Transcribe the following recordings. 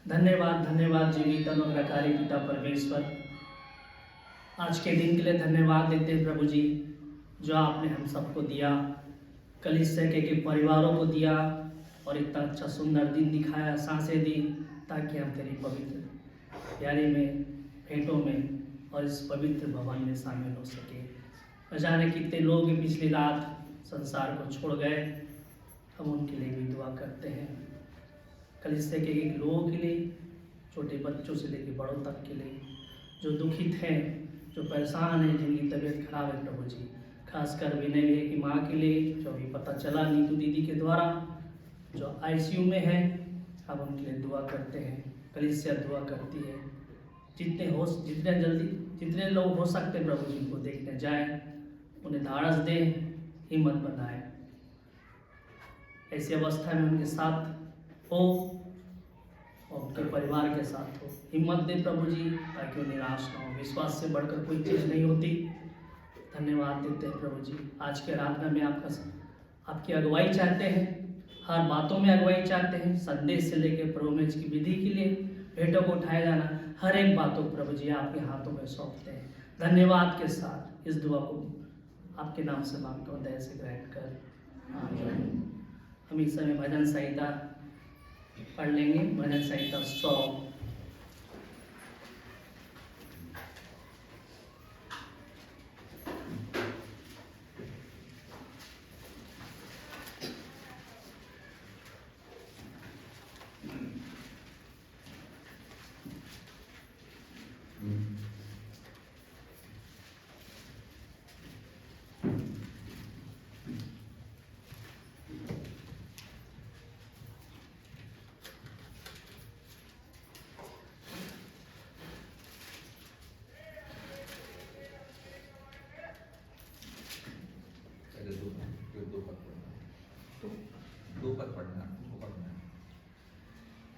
धन्यवाद धन्यवाद जीवित अनुग्रहकारी पिता परमेश्वर, आज के दिन के लिए धन्यवाद देते हैं प्रभु जी, जो आपने हम सबको दिया, कलीसिया के परिवारों को दिया और इतना अच्छा सुंदर दिन दिखाया, सांसें दी, ताकि हम तेरी पवित्र प्यारी में, भेंटों में और इस पवित्र भवन में शामिल हो सके। न जाने कितने लोग पिछली रात संसार को छोड़ गए, हम उनके लिए भी दुआ करते हैं। कलीसिया के लोगों के लिए, छोटे बच्चों से लेकर बड़ों तक के लिए, जो दुखित हैं, जो परेशान हैं, जिनकी तबीयत खराब है प्रभु जी, खासकर विनय है कि माँ के लिए, जो अभी पता चला नीतू दीदी के द्वारा जो आईसीयू में है, हम उनके लिए दुआ करते हैं। कलीसिया दुआ करती है, जितने जल्दी जितने लोग हो सकते हैं प्रभु जी को देखने जाएं, उन्हें धाड़स दें, हिम्मत बनाएं, ऐसी अवस्था में उनके साथ हो और उनके परिवार के साथ हो। हिम्मत दे प्रभु जी, ताकि वो निराश ना हो। विश्वास से बढ़कर कोई चीज़ नहीं होती। धन्यवाद देते हैं प्रभु जी, आज के आराधना में आपकी अगुवाई चाहते हैं, हर बातों में अगुवाई चाहते हैं, संदेश से लेकर प्रोमेज की विधि के लिए, भेंटों को उठाया जाना, हर एक बातों प्रभु जी आपके हाथों में सौंपते हैं। धन्यवाद के साथ इस दुआ को आपके नाम से मांगता हूँ, दया से ग्रहण कर आमीन। हम इस समय भजन संहिता पढ़ लेंगे, भजन संहिता 100।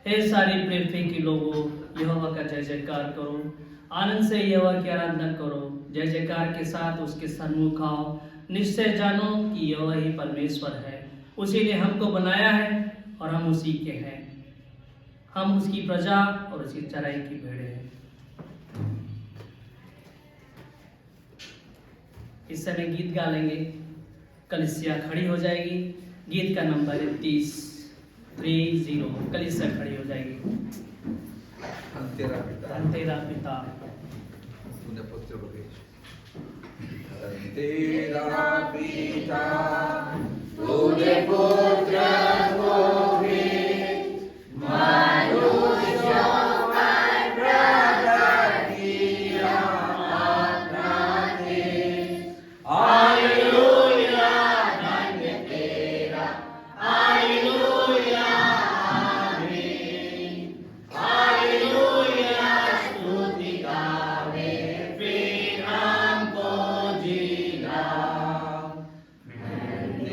हे सारी पृथ्वी के लोगों, यहोवा का जय जयकार करो, आनंद से यहोवा की आराधना करो, जय जयकार के साथ उसके सन्मुख आओ। निश्चय जानो कि यहोवा ही परमेश्वर है, उसी ने हमको बनाया है और हम उसी के हैं, हम उसकी प्रजा और उसकी चराई की भेड़ें हैं। इस समय गीत गा लेंगे, कलीसिया खड़ी हो जाएगी। गीत का नंबर है 30। कलीसिया खड़ी हो जाएगी। तेरा पिता, तेरा पिता, तूने पुत्र को तेरा पिता, तूने पुत्र को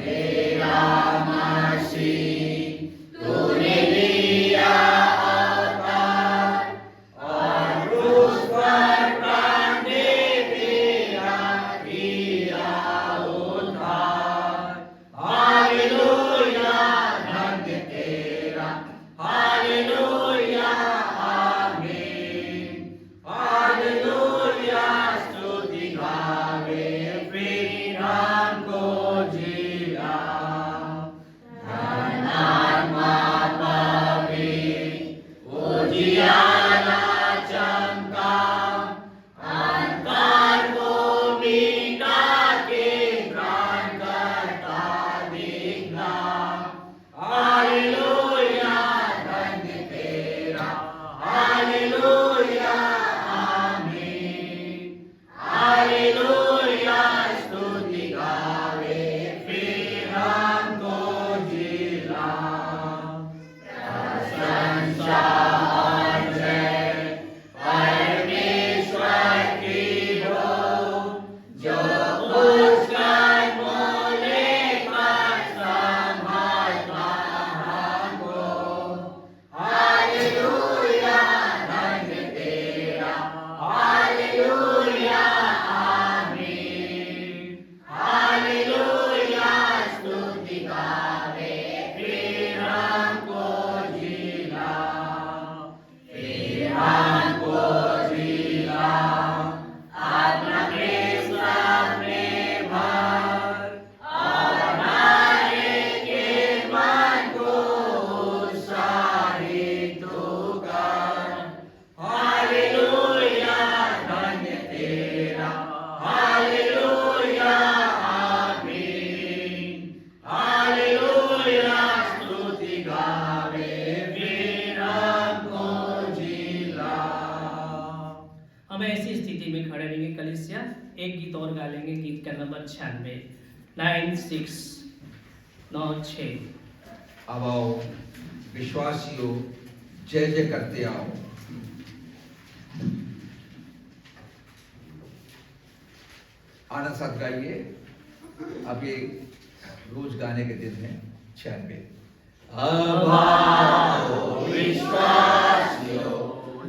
तेरा हम ऐसी स्थिति में खड़े रहेंगे। कलीसिया एक गीत और गा लेंगे, गीत का नंबर 96, 9696। अब आओ विश्वासियों, जय जय करते आओ। आनंद साथ गाइए। अब ये रोज गाने के दिन है 96। अब आओ विश्वासियों,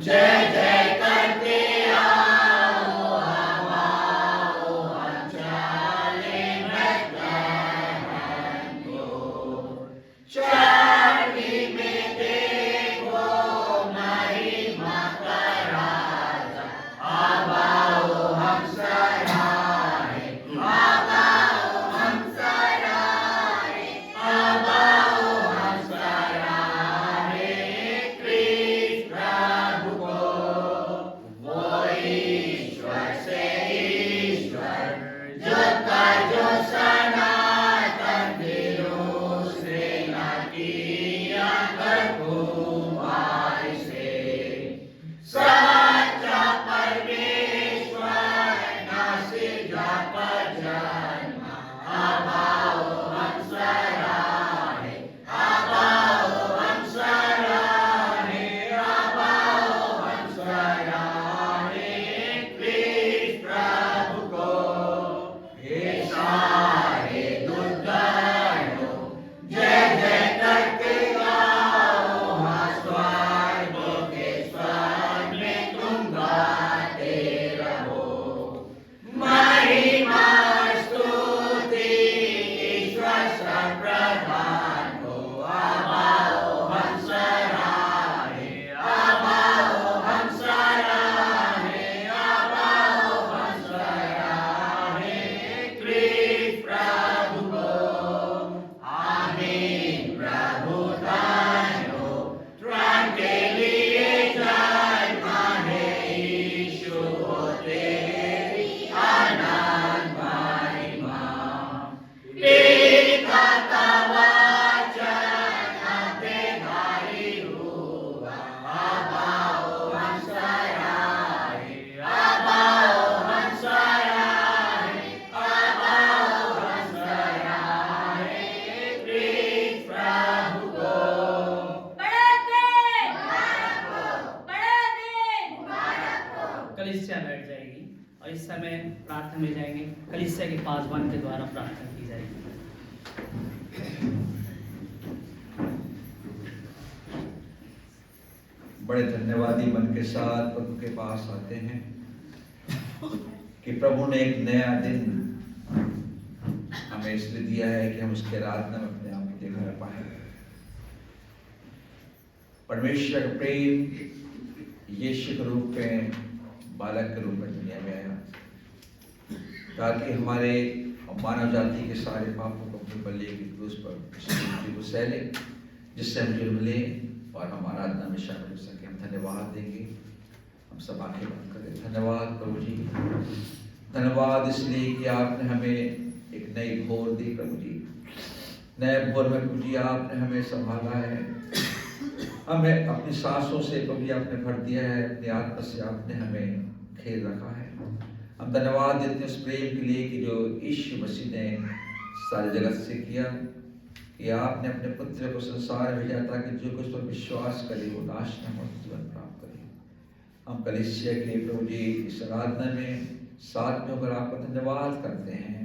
जय जय करते आओ। अब आओ हम चले बेथलेहम को। चर्नी में देखो महिमा का राजा। अब आओ हम सराहे, अब आओ हम सराहे, अब आओ हम सराहे कृष्ण प्रभु को। वो ईश्वर से ईश्वर, जो का जो सनातन दिलों से न किया प्रभुवाई से। सच्चा परमेश्वर न सिजा पर जन्मा। अब आओ हम सराहे, अब आओ हम सराहे, अब आओ हम सराहे कृष्ण प्रभु को। हे सारे दुर्गणों, जय जय करते आओ। हाँ स्वर्गों के स्वर में तुम गाते रहो। महिमा स्तुति ईश्वर सर्वप्रधान को। अब आओ हम सराहे, अब आओ हम सराहे, अब आओ हम सराहे कृष्ण प्रभु को। आमीन। प्रभु धन्य हो, त्राण के लिए जन्मा है यीशु हो तेरी अनंत महिमा। पिता का वचन अंतधारी हुआ। अब आओ हम सराहे, अब आओ हम सराहे, अब आओ हम सराहे कृष्ण प्रभु को। कलीसिया बैठ जाएगी और इस समय प्रार्थना में जाएंगे। कलीसिया के पासवान के द्वारा प्रार्थना की जाएगी। बड़े धन्यवादी मन के साथ प्रभु के पास आते हैं कि प्रभु ने एक नया दिन हमें इसलिए दिया है कि हम उसके आराधना में अपने आप को देखा पाए। परमेश्वर का प्रेम यीशु के रूप में, बालक के रूप में दुनिया में आया ताकि हमारे और मानव जाति के सारे पापों को अपने बल्ले की क्रूस पर मृत्यु को सह ले, जिससे हम जुर्म लें और हम आराधना में शामिल हो सके। हम धन्यवाद देंगे। हम सब आंखें बंद करें। धन्यवाद प्रभु जी, धन्यवाद इसलिए कि आपने हमें एक नई भोर दी प्रभु जी। नए भोर में प्रभु जी आपने हमें संभाला है, हमें अपनी सांसों से प्रभु जी आपने भर दिया है, अपनी आत्मा से आपने हमें घेर रखा है। हम धन्यवाद देते हैं उस प्रेम के लिए कि जो यीशु मसीह ने सारे जगत से किया, कि आपने अपने पुत्र को संसार भेजा ताकि जो कुछ पर विश्वास करे वो नाश न हो, जीवन प्राप्त करे। हम कलीसिया के लिए प्रभु जी इस आराधना में साथ में होकर आपका धन्यवाद करते हैं,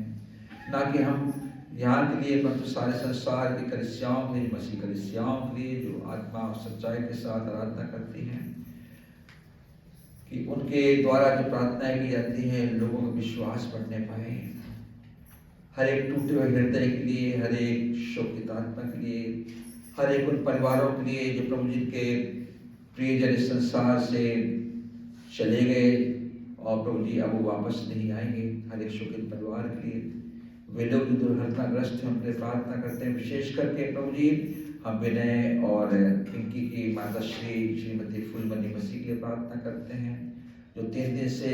ना कि हम यहाँ के लिए परंतु सारे संसार की कलीसियाओं के लिए, मसीह कलीसियाओं के लिए जो आत्मा और सच्चाई के साथ आराधना करती हैं, कि उनके द्वारा जो प्रार्थनाएं की जाती हैं लोगों को विश्वास बढ़ने पाए। हर एक टूटे हुए हृदय के लिए, हर एक शोकित आत्मा के लिए, हर एक उन परिवारों के लिए जो प्रभु जी के प्रियजन इस संसार से चले गए और प्रभु जी अब वो वापस नहीं आएंगे। हर एक शोकित परिवार के लिए, वे लोग जो दुर्घटनाग्रस्त हैं उनके प्रार्थना करते हैं। विशेष करके प्रभु जी हम विनय और पिंकी की माता श्रीमती फूलमणि मसीह के लिए प्रार्थना करते हैं, जो 3 दिन से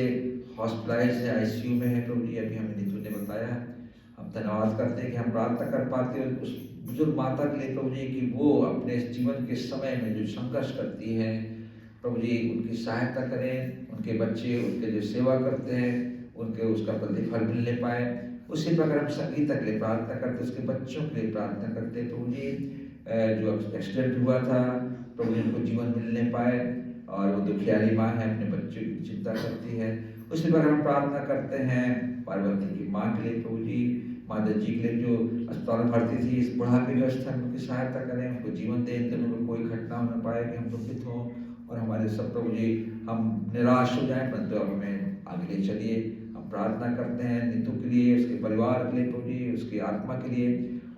हॉस्पिटलाइज है, आईसीयू में है प्रभु जी, अभी हमें नीतू ने बताया। हम धन्यवाद करते हैं कि हम प्रार्थना कर पाते हैं उस बुजुर्ग माता के लिए प्रभु जी, कि वो अपने जीवन के समय में जो संघर्ष करती है प्रभु जी उनकी सहायता करें, उनके बच्चे उनके जो सेवा करते हैं उनके उसका प्रतिफल मिलने पाए। उसी प्रकार हम संगीता के लिए प्रार्थना करते, उसके बच्चों के लिए प्रार्थना करते। प्रभु जी जो एक्सीडेंट हुआ था प्रभु जी उनको जीवन मिलने पाए, और वो दुखियारी माँ है, अपने बच्चों की चिंता करती है। उसी प्रकार हम प्रार्थना करते हैं पार्वती की माँ के लिए, प्रभु जी माता जी के लिए जो अस्पताल में भर्ती थी, इस बुढ़ापे की अवस्था में उनकी सहायता करें, उनको जीवन दें, तो उनको कोई घटना हो न पाए कि हम दुखित हों और हमारे सब प्रभु जी हम निराश हो जाएं, परंतु अब हमें आगे ले चलिए। हम प्रार्थना करते हैं नीतू के लिए, उसके परिवार के लिए प्रभु जी, उसकी आत्मा के लिए,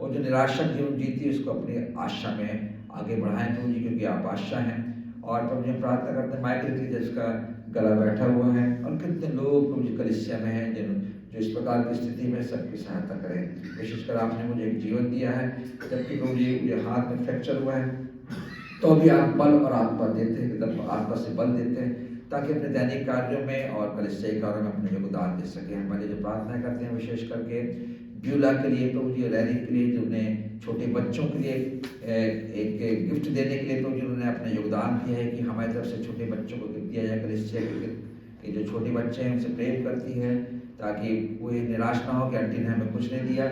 और जो निराशा जीवन जीती है उसको अपनी आशा में आगे बढ़ाएं प्रभु जी, क्योंकि आप आशा हैं। और प्रभु जी प्रार्थना करते हैं माइकल के लिए जिसका गला बैठा हुआ है, और कितने लोग प्रभु जी कलीसिया में हैं जो इस प्रकार की स्थिति में सबकी सहायता करें। विशेषकर आपने मुझे एक जीवन दिया है, जबकि प्रभु जी मुझे हाथ में फ्रैक्चर हुआ है, तो भी आप बल और आत्मा देते हैं, एकदम आत्मा से बल देते हैं, ताकि अपने दैनिक कार्यों में और कलीसियाई कार्यों में अपने योगदान दे सके। हमारे जो प्रार्थना करते हैं विशेष करके ब्यूला के लिए प्रभु जी, रैली के लिए, जिन्होंने छोटे बच्चों के लिए एक गिफ्ट देने के लिए प्रभु जी उन्होंने अपना योगदान दिया है कि हमारी तरफ से छोटे बच्चों को गिफ्ट दिया जाए। कलीसिया के जो छोटे बच्चे हैं उनसे प्रेम करती है, ताकि वो निराश ना हो कि आंटी ने हमें कुछ नहीं दिया।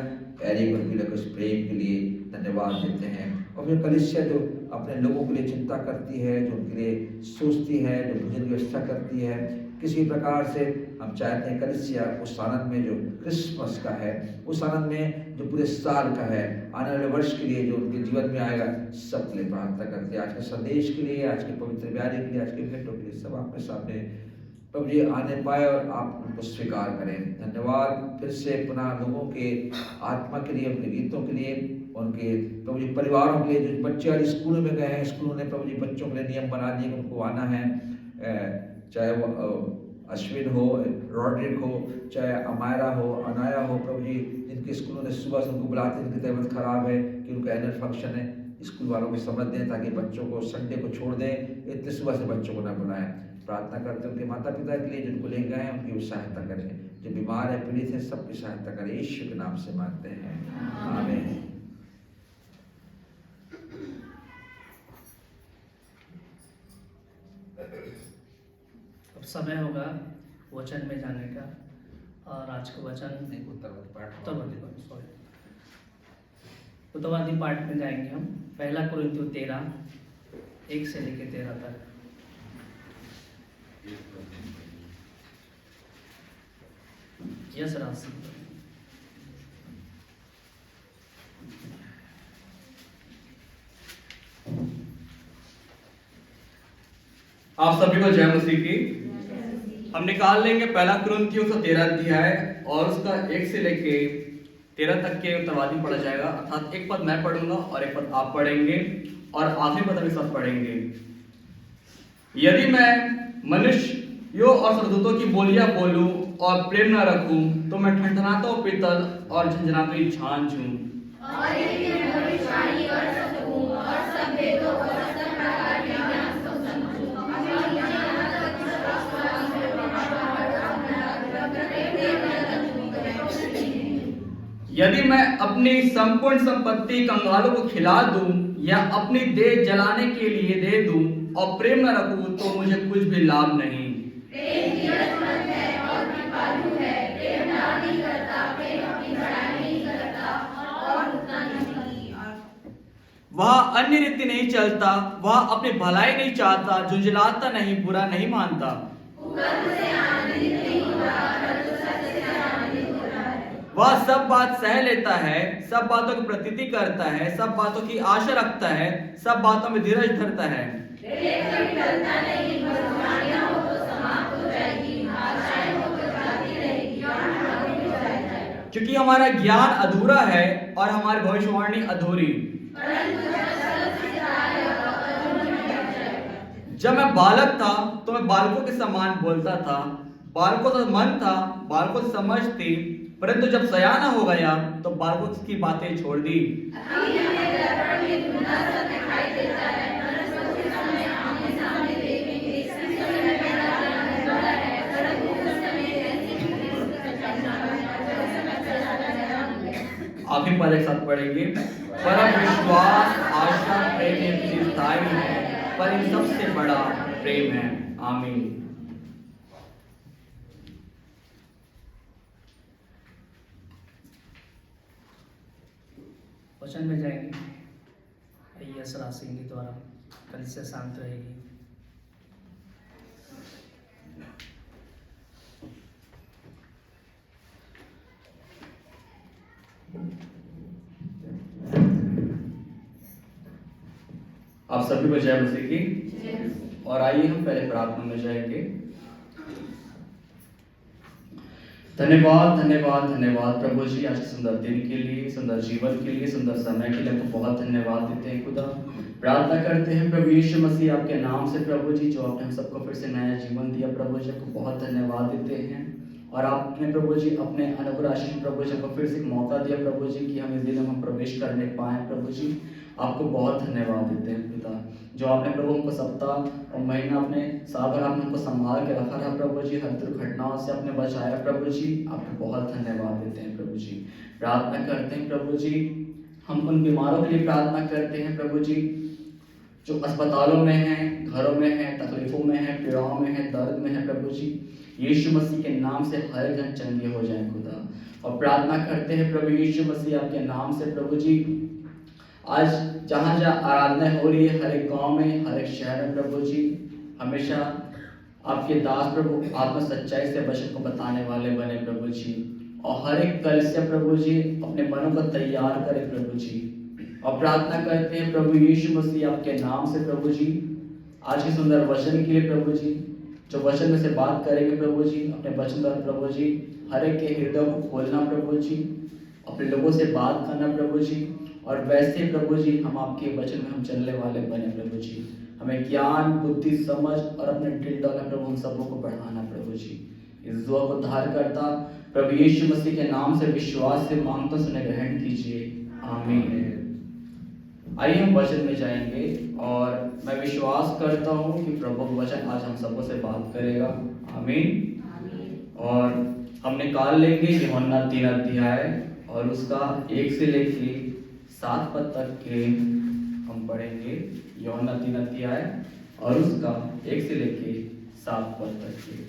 एरिक और ब्यूला को इस प्रेम के लिए धन्यवाद देते हैं। और फिर कलीसिया जो अपने लोगों के लिए चिंता करती है, जो उनके लिए सोचती है, जो भोजन की व्यवस्था करती है, किसी प्रकार से हम चाहते हैं कलीसिया उस आनंद में जो क्रिसमस का है, उस आनंद में जो पूरे साल का है, आने वाले वर्ष के लिए जो उनके जीवन में आएगा, सब के लिए प्रार्थना करते हैं। आज के संदेश के लिए, आज के पवित्र ब्यारे के लिए, आज के भेंटों के लिए, सब आपके सामने प्रभु जी आने पाए और आप उनको स्वीकार करें। धन्यवाद फिर से पुनः लोगों के आत्मा के लिए, उनके गीतों के लिए, उनके प्रभु जी परिवारों के लिए, जो बच्चे आज स्कूल में गए हैं, स्कूलों ने प्रभु जी बच्चों के लिए नियम बना दिए कि उनको आना है, चाहे वो अश्विन हो, रॉड्रिक हो, चाहे अमायरा हो, अनाया हो, प्रभु जी जिनके स्कूलों ने सुबह से उनको बुलाते हैं, जिनकी तबीयत खराब है कि उनका एनुअल फंक्शन है, स्कूल वालों को समझ दें ताकि बच्चों को संडे को छोड़ दें, इतने सुबह से बच्चों को ना बुलाएं। प्रार्थना करते हैं उनके माता पिता के लिए जिनको ले गए हैं, उनकी भी सहायता करें, जो बीमार है, पीड़ित है, सबकी सहायता करें। यीशु के नाम से मांगते हैं, आमीन। अब समय होगा वचन में जाने का, और आज का वचन उत्तरवादी पाठ में जाएंगे हम। पहला कुरिन्थियों 13:1 से लेकर 13 तक। यस राशि आप सभी को जय मसीह की। हम निकाल लेंगे पहला कुरिन्थियों का 13 अध्याय और उसका 1 से लेके 13 तक के उत्तरवादी पढ़ा जाएगा, अर्थात एक पद मैं पढ़ूंगा और एक पद आप पढ़ेंगे और आखिरी पद भी सब पढ़ेंगे। यदि मैं मनुष्यों और स्वर्गदूतों की बोलियां बोलूं और प्रेम न रखूं तो मैं ठनठनाता हुआ पीतल और झंझनाती झांझ हूं। और यदि मैं भविष्यवाणी कर सकूं और सब वेदों और सब प्रकार के ज्ञान को समझूं और यहाँ तक कि शास्त्रार्थ में यदि मैं अपनी संपूर्ण संपत्ति कंगालों को खिला दूं या अपनी देह जलाने के लिए दे दूं और प्रेम न रखूं तो मुझे कुछ भी लाभ नहीं। प्रेम कीर्तन है और कृपालु है, प्रेम नाश नहीं करता, प्रेम अपनी बड़ाई नहीं करता और उतना नहीं। वह अन्य रीति नहीं चलता, वह अपनी भलाई नहीं चाहता, झुंझलाता नहीं, बुरा नहीं मानता, कुकर्म से आनंदित नहीं होता, परंतु सत्य से आनंदित होता है। वह सब बात सह लेता है, सब बातों की प्रतीति करता है, सब बातों की आशा रखता है, सब बातों में धीरज धरता है। प्रेम कभी टलता नहीं, भविष्यवाणियां हो तो समाप्त हो जाएगी, आशाएं हो तो जाती रहेगी और अनादि हो जाएगा। क्योंकि हमारा ज्ञान अधूरा है और हमारी भविष्यवाणी अधूरी। परंतु जब सब सिद्ध आएगा तब उन्हें मिट जाएगा। जब मैं बालक था तो मैं बालकों के समान बोलता था, बालकों का मन था, बालकों से समझ थी, परंतु जब सयाना हो गया तो बालकों की बातें छोड़ दी। अभी हमें दर्पण में धुंधला सा दिखाई देता है, परंतु उस समय आमने सामने देखेंगे। इस समय मेरा ज्ञान बड़ा है, परंतु उस समय ऐसी आखिरी पद एक साथ पढ़ेंगे। परम विश्वास, आशा, प्रेम ये स्थायी है, पर इन सबसे बड़ा प्रेम है। आमीन। वचन में जाएंगे यसरा सिंह के द्वारा, कलीसिया शांत रहेगी। आप सभी को जय मसीह की। और आइए हम पहले प्रार्थना में जाएंगे। धन्यवाद धन्यवाद धन्यवाद प्रभु जी, आज के सुंदर दिन के लिए, सुंदर जीवन के लिए, सुंदर समय के लिए आपको बहुत धन्यवाद देते हैं खुदा। प्रार्थना करते हैं प्रभु यीशु मसीह आपके नाम से प्रभु जी, जो आपने हम सबको फिर से नया जीवन दिया प्रभु जी, आपको बहुत धन्यवाद देते हैं। और आपने प्रभु जी अपने अनुग्रह आशीष प्रभु जी को फिर से एक मौका दिया प्रभु जी कि हम इस दिन में हम प्रवेश करने पाए प्रभु जी, आपको बहुत धन्यवाद देते हैं पिता। जो आपने प्रभु हमको सप्ताह और महीना अपने साल भर आपने हमको संभाल के रखा रहा प्रभु जी, हर दुर्घटनाओं से आपने बचाया प्रभु जी, आपको बहुत धन्यवाद देते हैं प्रभु जी। प्रार्थना करते हैं प्रभु जी, हम उन बीमारों के लिए प्रार्थना करते हैं प्रभु जी जो अस्पतालों में हैं, घरों में हैं, तकलीफों में हैं, पीड़ाओं में हैं, दर्द में हैं प्रभु जी। यीशु मसीह के नाम से हर जन चंगे हो जाएं खुदा। और प्रार्थना करते हैं प्रभु यीशु मसीह आपके नाम से प्रभु जी, आज जहाँ जहाँ आराधना हो रही है, हर एक गाँव में, हर एक शहर में प्रभु जी, हमेशा आपके दास प्रभु आत्मा सच्चाई से वचन को बताने वाले बने प्रभु जी। और हर एक कलीसिया प्रभु जी अपने मनों को तैयार करे प्रभु जी। और प्रार्थना करते हैं प्रभु यीशु मसीह आपके नाम से प्रभु जी, आज के सुंदर वचन के लिए प्रभु जी, जो वचन में से बात करेंगे प्रभु जी, अपने वचन द्वारा प्रभु जी हर एक के हृदय को खोलना प्रभु जी, अपने लोगों से बात करना प्रभु जी। और वैसे प्रभु जी हम आपके वचन में हम चलने वाले बने प्रभु जी। हमें ज्ञान, बुद्धि, समझ और अपने दिल डालना प्रभु हम सबों को बढ़ाना प्रभु जी। इस दुआ को धार करता प्रभु यीशु मसीह के नाम से विश्वास से मांगता सुने ग्रहण कीजिए। आमीन। आइए हम वचन में जाएंगे और मैं विश्वास करता हूँ कि प्रभु का वचन आज हम सबों से बात करेगा। आमीन। और हम निकाल लेंगे यूहन्ना 3 अध्याय और उसका 1 से लेकर 7 पद तक के हम पढ़ेंगे। यूहन्ना 3 अध्याय और उसका 1 से लेकर 7 पद तक के।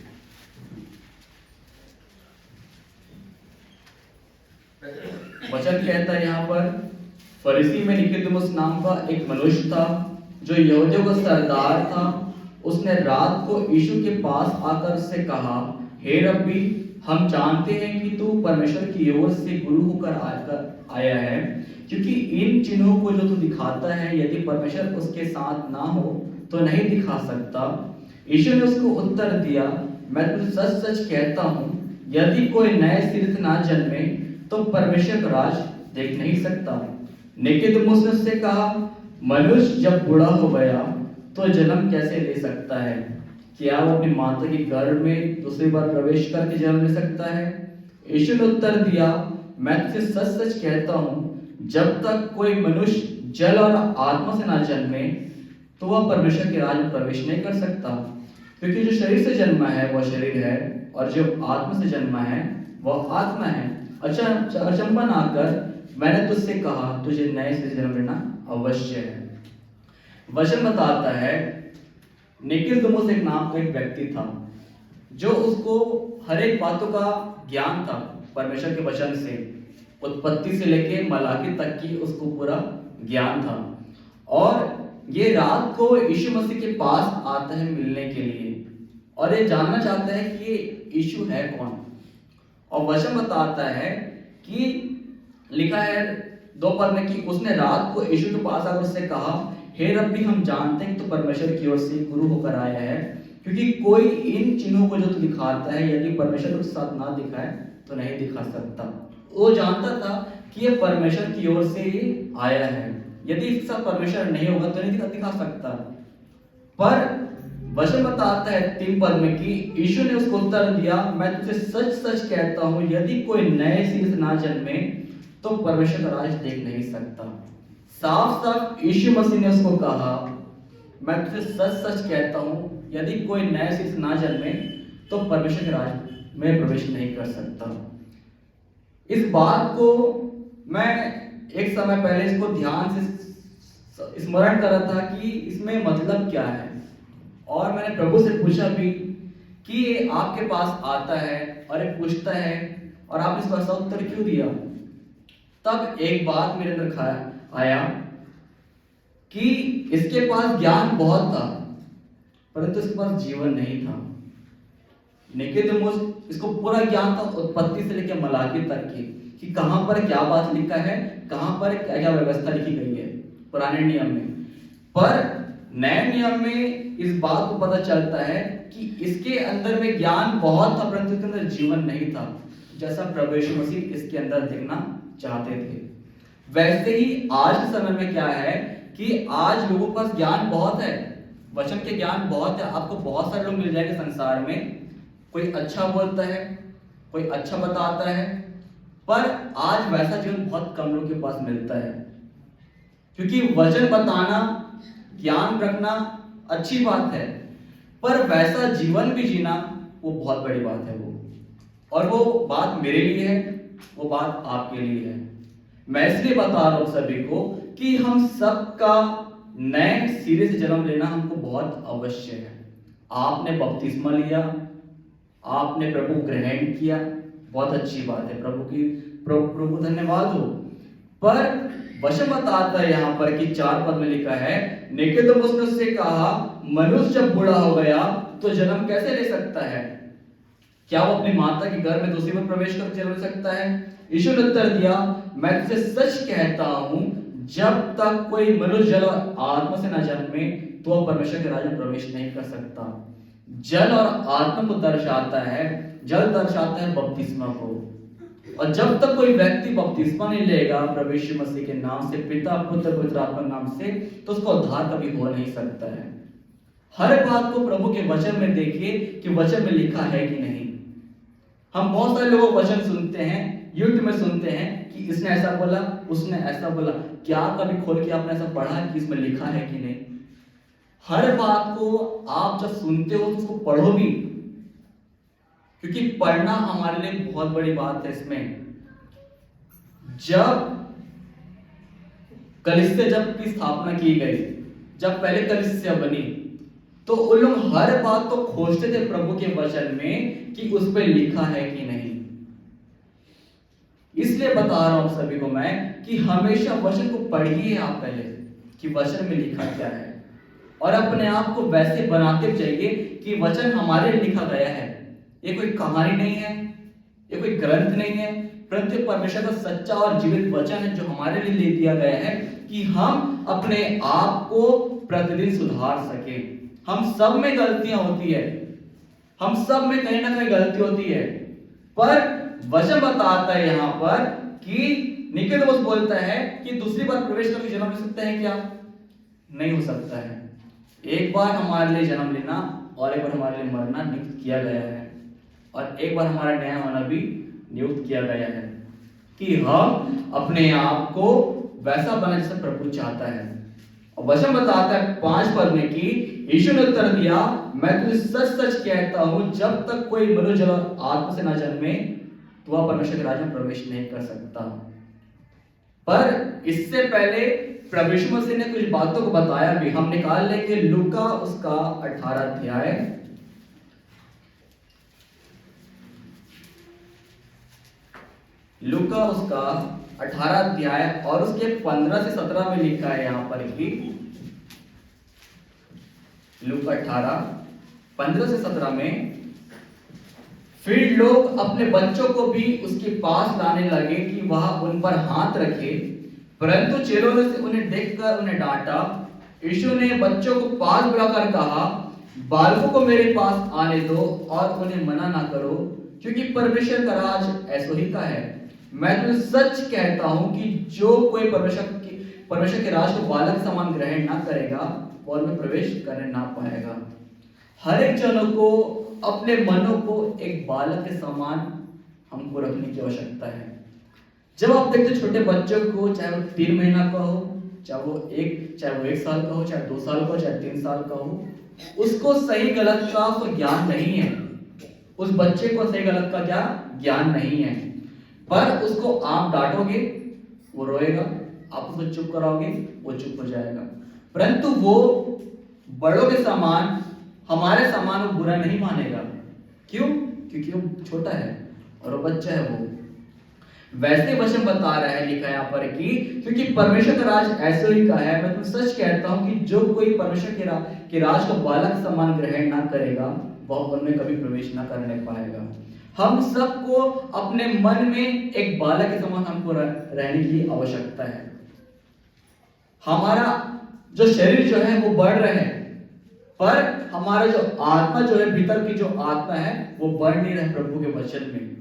वचन कहता है यहाँ पर, फरीसी में निकोदेमुस नाम का एक मनुष्य था जो यहूदियों का सरदार था। उसने रात को यीशु के पास आकर उससे कहा, हे रब्बी, हम जानते हैं कि तू परमेश्वर की ओर से गुरु होकर आया है, क्योंकि इन चिन्हों को जो तू दिखाता है यदि परमेश्वर उसके साथ ना हो तो नहीं दिखा सकता। यीशु ने उसको उत्तर दिया, मैं तुझे सच सच कहता हूँ, यदि कोई नए सिरे से ना जन्मे तो परमेश्वर का राज देख नहीं सकता। निकोदेमुस ने उससे कहा, मनुष्य जब बूढ़ा हो गया तो जन्म कैसे ले सकता है? क्या वो अपनी माता के गर्भ में दूसरी बार प्रवेश करके जन्म ले सकता है? यीशु ने उत्तर दिया, मैं तुझे सच सच कहता हूँ, जब तक कोई मनुष्य जल और आत्मा से ना जन्मे तो वह परमेश्वर के राज में प्रवेश नहीं कर सकता। क्योंकि जो शरीर से जन्मा है वह शरीर है, और जो आत्मा से जन्मा है वह आत्मा है। अच्छा, अचंबा ना कर, मैंने तुझसे कहा तुझे नए से जन्म लेना अवश्य है। वचन बताता है, निकोदेमुस एक नाम का एक व्यक्ति था जो उसको हर एक बातों का ज्ञान था परमेश्वर के वचन से, उत्पत्ति से लेके मलाकी तक की उसको पूरा ज्ञान था। और ये रात को यीशु मसीह के पास आता है मिलने के लिए, और ये जानना चाहता है कि यीशु है कौन। और वचन बताता है कि लिखा है 2 पद में कि उसने रात को यीशु के पास आकर उससे कहा, हे रब्बी, हम जानते हैं कि तू परमेश्वर की ओर से गुरु होकर आया है, क्योंकि कोई इन चिन्हों को जो तू दिखाता है यदि परमेश्वर के साथ ना दिखाए तो नहीं दिखा सकता। वो जानता था कि ये परमेश्वर की ओर से ही आया है, यदि इसके साथ परमेश्वर नहीं होगा तो नहीं दिखा सकता। पर वचन बताता है 3 पद में कि यीशु ने उसको उत्तर दिया, मैं तुझे सच सच कहता हूँ, यदि कोई नए सिरे से ना जन्मे तो परमेश्वर का राज देख नहीं सकता। साफ साफ यीशु मसीह ने उसको कहा, मैं तुझे सच सच कहता हूँ, यदि कोई नए सिरे से ना जन्मे तो परमेश्वर के राज में प्रवेश नहीं कर सकता। इस बात को मैं एक समय पहले इसको ध्यान से स्मरण कर रहा था कि इसमें मतलब क्या है। और मैंने प्रभु से पूछा भी कि ये आपके पास आता है और ये पूछता है और आपने इसको ऐसा उत्तर क्यों दिया। तब एक बात मेरे अंदर आया कि इसके पास ज्ञान बहुत था परंतु इसके पास जीवन नहीं था। निकोदेमुस इसको पूरा ज्ञान था उत्पत्ति से लेकर मलाकी तक की कि कहां पर क्या बात लिखा है, कहां पर क्या क्या व्यवस्था लिखी गई है पुराने नियम में। पर नए नियम में इस बात को पता चलता है कि इसके अंदर में ज्ञान बहुत था परंतु इसके अंदर जीवन नहीं था, जैसा प्रभु यीशु मसीह इसके अंदर दिखना चाहते थे। वैसे ही आज के समय में क्या है कि आज लोगों के पास ज्ञान बहुत है, वचन के ज्ञान बहुत है। आपको बहुत सारे लोग मिल जाएंगे संसार में, कोई अच्छा बोलता है, कोई अच्छा बताता है, पर आज वैसा जीवन बहुत कम लोगों के पास मिलता है। क्योंकि वचन बताना, ज्ञान रखना अच्छी बात है, पर वैसा जीवन भी जीना वो बहुत बड़ी बात है। और वो बात मेरे लिए है, वो बात आपके लिए है। मैं इसलिए बता रहा हूं सभी को कि हम सबका नए सिरे से जन्म लेना हमको बहुत अवश्य है। आपने बपतिस्मा लिया, आपने प्रभु ग्रहण किया, बहुत अच्छी बात है, प्रभु धन्यवाद हो। पर वचन बताता है यहाँ पर कि 4 पद में लिखा है, निकोदेमुस ने उससे कहा, मनुष्य जब बूढ़ा हो गया तो जन्म कैसे ले सकता है? क्या वो अपनी माता के घर में दूसरी बार प्रवेश कर जन्म ले सकता है? यीशु ने उत्तर दिया, मैं तुझे सच कहता हूं, जब तक कोई मनुष्य जल और आत्मा से न जन्मे तो वह परमेश्वर के राज्य में प्रवेश नहीं कर सकता। जल और आत्मा को दर्शाता है, जल दर्शाता है बपतिस्मा को। और जब तक कोई व्यक्ति बपतिस्मा नहीं लेगा प्रभु यीशु मसीह के नाम से, पिता पुत्र पवित्र आत्मा के नाम से, तो उसका उद्धार कभी हो नहीं सकता है। हर बात को प्रभु के वचन में देखिए कि वचन में लिखा है कि नहीं। हम बहुत सारे लोगों वचन सुनते हैं, यूट्यूब में सुनते हैं कि इसने ऐसा बोला, उसने ऐसा बोला। क्या कभी खोल के आपने ऐसा पढ़ा कि इसमें लिखा है कि नहीं? हर बात को आप जब सुनते हो तो उसको पढ़ो भी, क्योंकि पढ़ना हमारे लिए बहुत बड़ी बात है। इसमें जब कलीसिया की स्थापना की गई, जब पहले कलीसिया बनी, तो उन लोग हर बात को खोजते थे प्रभु के वचन में कि उस पर लिखा है कि नहीं। इसलिए बता रहा हूं सभी को मैं कि हमेशा वचन को पढ़िए आप पहले कि वचन में लिखा क्या है, और अपने आप को वैसे बनाते जाइए कि वचन हमारे लिए लिखा गया है। ये कोई कहानी नहीं है, ये कोई ग्रंथ नहीं है, परंतु परमेश्वर का सच्चा और जीवित वचन है जो हमारे लिए ले दिया गया है कि हम अपने आप को प्रतिदिन सुधार सके। हम सब में गलतियां होती है, हम सब में कहीं ना कहीं गलती होती है, पर वचन बताता है यहाँ पर कि निकोदेमुस बोलता है कि दूसरी बार प्रवेश करके जन्म ले सकते हैं क्या? नहीं हो सकता है। एक बार हमारे लिए जन्म लेना और एक बार हमारे लिए मरना नियुक्त किया गया है, और एक बार हमारा न्याय होना भी नियुक्त किया गया है कि हम अपने आप को वैसा बना जैसा प्रभु चाहता है। और वचन बताता है 5 पद में कि यीशु ने उत्तर दिया, मैं तुझे सच सच कहता हूं, जब तक कोई मनुष्य और आत्मा से न जन्मे तो वह परमेश्वर के राज्य में प्रवेश नहीं कर सकता। पर इससे पहले प्रभु यीशु मसीह ने कुछ बातों को बताया भी। हम निकाल लेंगे लूका उसका 18 अध्याय, लूका उसका 18 अध्याय और उसके 15 से 17 में लिखा है यहाँ पर कि लूका 18 15 से 17 में, फिर लोग अपने बच्चों को भी उसके पास लाने लगे कि वह उन पर हाथ रखे, परंतु चेलों ने उन्हें देखकर उन्हें डांटा। यीशु ने बच्चों को पास बुलाकर कहा, बालकों को मेरे पास आने दो और उन्हें मना ना करो, क्योंकि परमेश्वर का राज ऐसो ही का है। मैं तुम्हें सच कहता हूं कि जो कोई परमेश्वर के राज को बालक समान ग्रहण ना करेगा और उनमें प्रवेश करने ना पाएगा। हर एक जनों को अपने मनों को एक बालक के समान हमको रखने की आवश्यकता है। जब आप देखते छोटे बच्चों को, चाहे वो 3 महीना का हो, चाहे वो 1 साल का हो, चाहे 2 साल का हो, चाहे 3 साल का हो, उसको सही गलत का तो ज्ञान नहीं है। उस बच्चे को सही गलत का क्या ज्ञान नहीं है, पर उसको आप डांटोगे वो रोएगा, आप उसको चुप कराओगे वो चुप हो जाएगा। परंतु वो बड़ों के समान हमारे समान वो बुरा नहीं मानेगा। क्यों? क्योंकि वो छोटा है और वो बच्चा है वो। वैसे वचन बता रहा है, लिखा है यहाँ पर कि क्योंकि परमेश्वर का राज ऐसे ही का है। मैं तुम्हें सच कहता हूं कि जो कोई परमेश्वर के राज को बालक समान ग्रहण ना करेगा वह उनमें कभी प्रवेश ना करने पाएगा। हम सबको अपने मन में एक बालक के समान हमको रहने की आवश्यकता है। हमारा जो शरीर जो है वो बढ़ रहा है, पर हमारा जो आत्मा जो है, भीतर की जो आत्मा है वो बढ़ नहीं रहा है प्रभु के वचन में।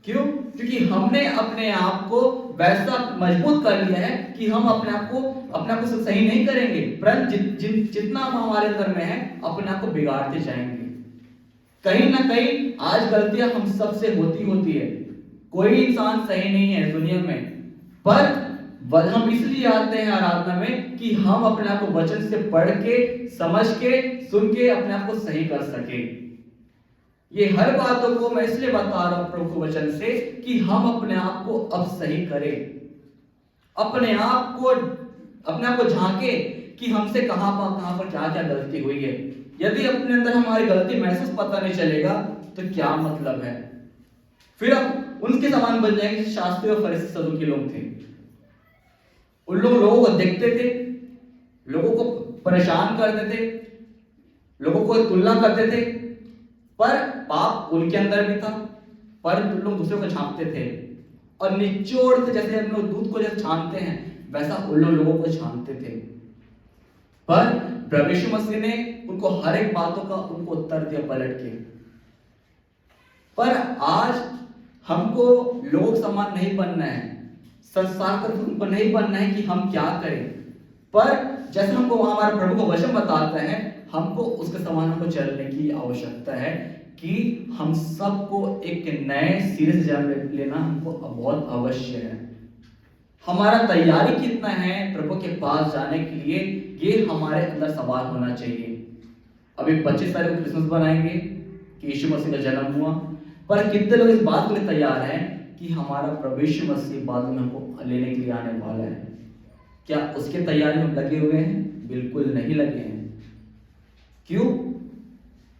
क्यों? क्योंकि हमने अपने आप को वैसा मजबूत कर लिया है कि हम अपने आप को सही नहीं करेंगे, परंतु जितना हमारे अंदर में है अपने आप को बिगाड़ते जाएंगे। कहीं ना कहीं आज गलतियां हम सबसे होती है। कोई इंसान सही नहीं है दुनिया में, पर हम इसलिए आते हैं आराधना में कि हम अपने आप को वचन से पढ़ के, समझ के, सुन के अपने आप को सही कर सके। ये हर बातों को मैं इसलिए बता रहा हूं प्रभु के वचन से कि हम अपने आप को अब सही करें, अपने आप को झांके कि हमसे कहां पर क्या क्या गलती हुई है। यदि अपने अंदर हमारी गलती महसूस पता नहीं चलेगा तो क्या मतलब है? फिर अब उनके समान बन जाएंगे जैसे शास्त्री और फरीसी सदूकी लोग थे। उन लोगों को देखते थे, लोगों को परेशान करते थे, लोगों को तुलना करते थे, पर पाप उनके अंदर भी था, पर लोग दूसरों को छांटते थे और निचोड़ते, जैसे हम लोग दूध को जैसे छानते हैं वैसा उन लोगों को छानते थे। पर प्रभु यीशु मसीह ने उनको हर एक बातों का उनको उत्तर दिया पलट के। पर आज हमको लोग समान नहीं बनना है, संसार का रूप नहीं बनना है कि हम क्या करें, पर जैसे हमको हमारे प्रभु को वचन बताता है हमको उसके समान हमको चलने की आवश्यकता है कि हम सबको एक नए सिरे से जन्म लेना हमको बहुत अवश्य है। हमारा तैयारी कितना है प्रभु के पास जाने के लिए, ये हमारे अंदर सवाल होना चाहिए। अभी 25 तारीख को क्रिसमस बनाएंगे कि यीशु मसीह का जन्म हुआ, पर कितने लोग इस बात के लिए तैयार हैं कि हमारा प्रभु यीशु मसीह बाद में हमको लेने के लिए आने वाला है? क्या उसके तैयारी में लगे हुए हैं? बिल्कुल नहीं लगे हैं। क्यों?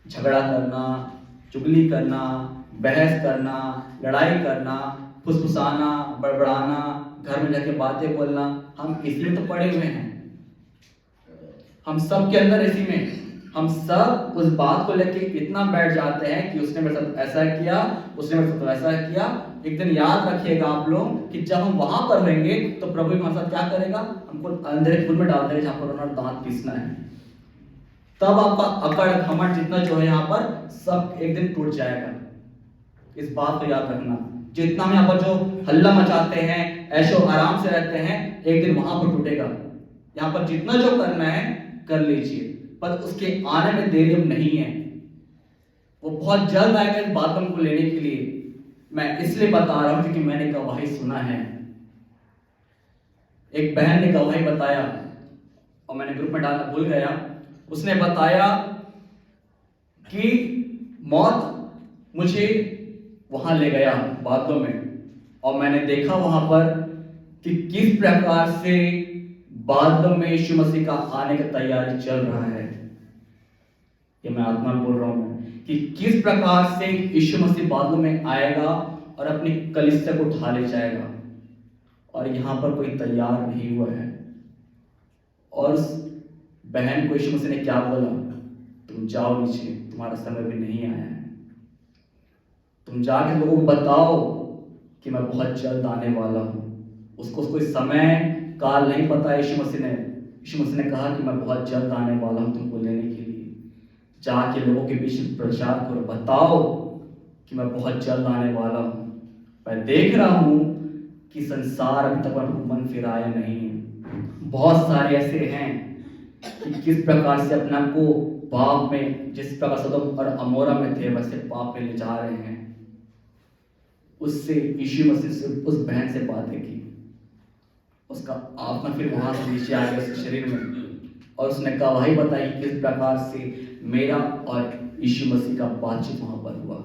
झगड़ा करना, चुगली करना, बहस करना, लड़ाई करना, फुसफुसाना, बड़बड़ाना, घर में जाके बातें बोलना, हम इसलिए तो पड़े हुए हैं। हम सब के अंदर इसी में हम सब उस बात को लेके इतना बैठ जाते हैं कि उसने मेरे साथ ऐसा किया, उसने मेरे साथ वैसा किया। एक दिन याद रखिएगा आप लोग कि जब हम वहां पर रहेंगे तो प्रभु हमारे साथ क्या करेगा? हमको अंधेरे कुएं में डाल देगा जहां पर उन्होंने दांत पीसना है। तब आपका अकड़ घमंड जितना जो है यहाँ पर सब एक दिन टूट जाएगा। इस बात को याद रखना। जितना हम यहाँ पर जो हल्ला मचाते हैं, ऐशो आराम से रहते हैं, एक दिन वहां पर टूटेगा। यहाँ पर जितना जो करना है कर लीजिए, पर उसके आने में देरी अब नहीं है। वो बहुत जल्द आएगा इस बात को लेने के लिए। मैं इसलिए बता रहा हूं क्योंकि मैंने गवाही सुना है। एक बहन ने गवाही बताया और मैंने ग्रुप में डालना भूल गया। उसने बताया कि मौत मुझे वहां ले गया बादलों में, और मैंने देखा वहां पर कि किस प्रकार से बादलों में यीशु मसीह का आने का तैयारी चल रहा है। ये मैं आत्मा बोल रहा हूं कि किस प्रकार से यीशु मसीह बादलों में आएगा और अपनी कलीसिया को उठा ले जाएगा, और यहां पर कोई तैयार नहीं हुआ है। और उस बहन को यीशु मसीह ने क्या बोला? तुम जाओ नीचे, तुम्हारा समय भी नहीं आया है। तुम जाके लोगों को बताओ कि मैं बहुत जल्द आने वाला हूं। उसको कोई समय काल नहीं पता। यीशु मसीह ने कहा कि मैं बहुत जल्द आने वाला हूं तुमको लेने के लिए। जाके लोगों के बीच प्रचार करो, बताओ कि मैं बहुत जल्द आने वाला हूं। मैं देख रहा हूं कि संसार अभी तक मन फिराया नहीं है। बहुत सारे ऐसे हैं कि किस प्रकार से अपने आप को पाप में, जिस प्रकार सदोम और अमोरा में थे वैसे पाप में ले जा रहे हैं। उससे यीशु मसीह से उस बहन से बातें की। उसका आत्मा फिर वहां से नीचे आ गया उसके शरीर में, और उसने गवाही बताई किस प्रकार से मेरा और यीशु मसीह का बातचीत वहां पर हुआ।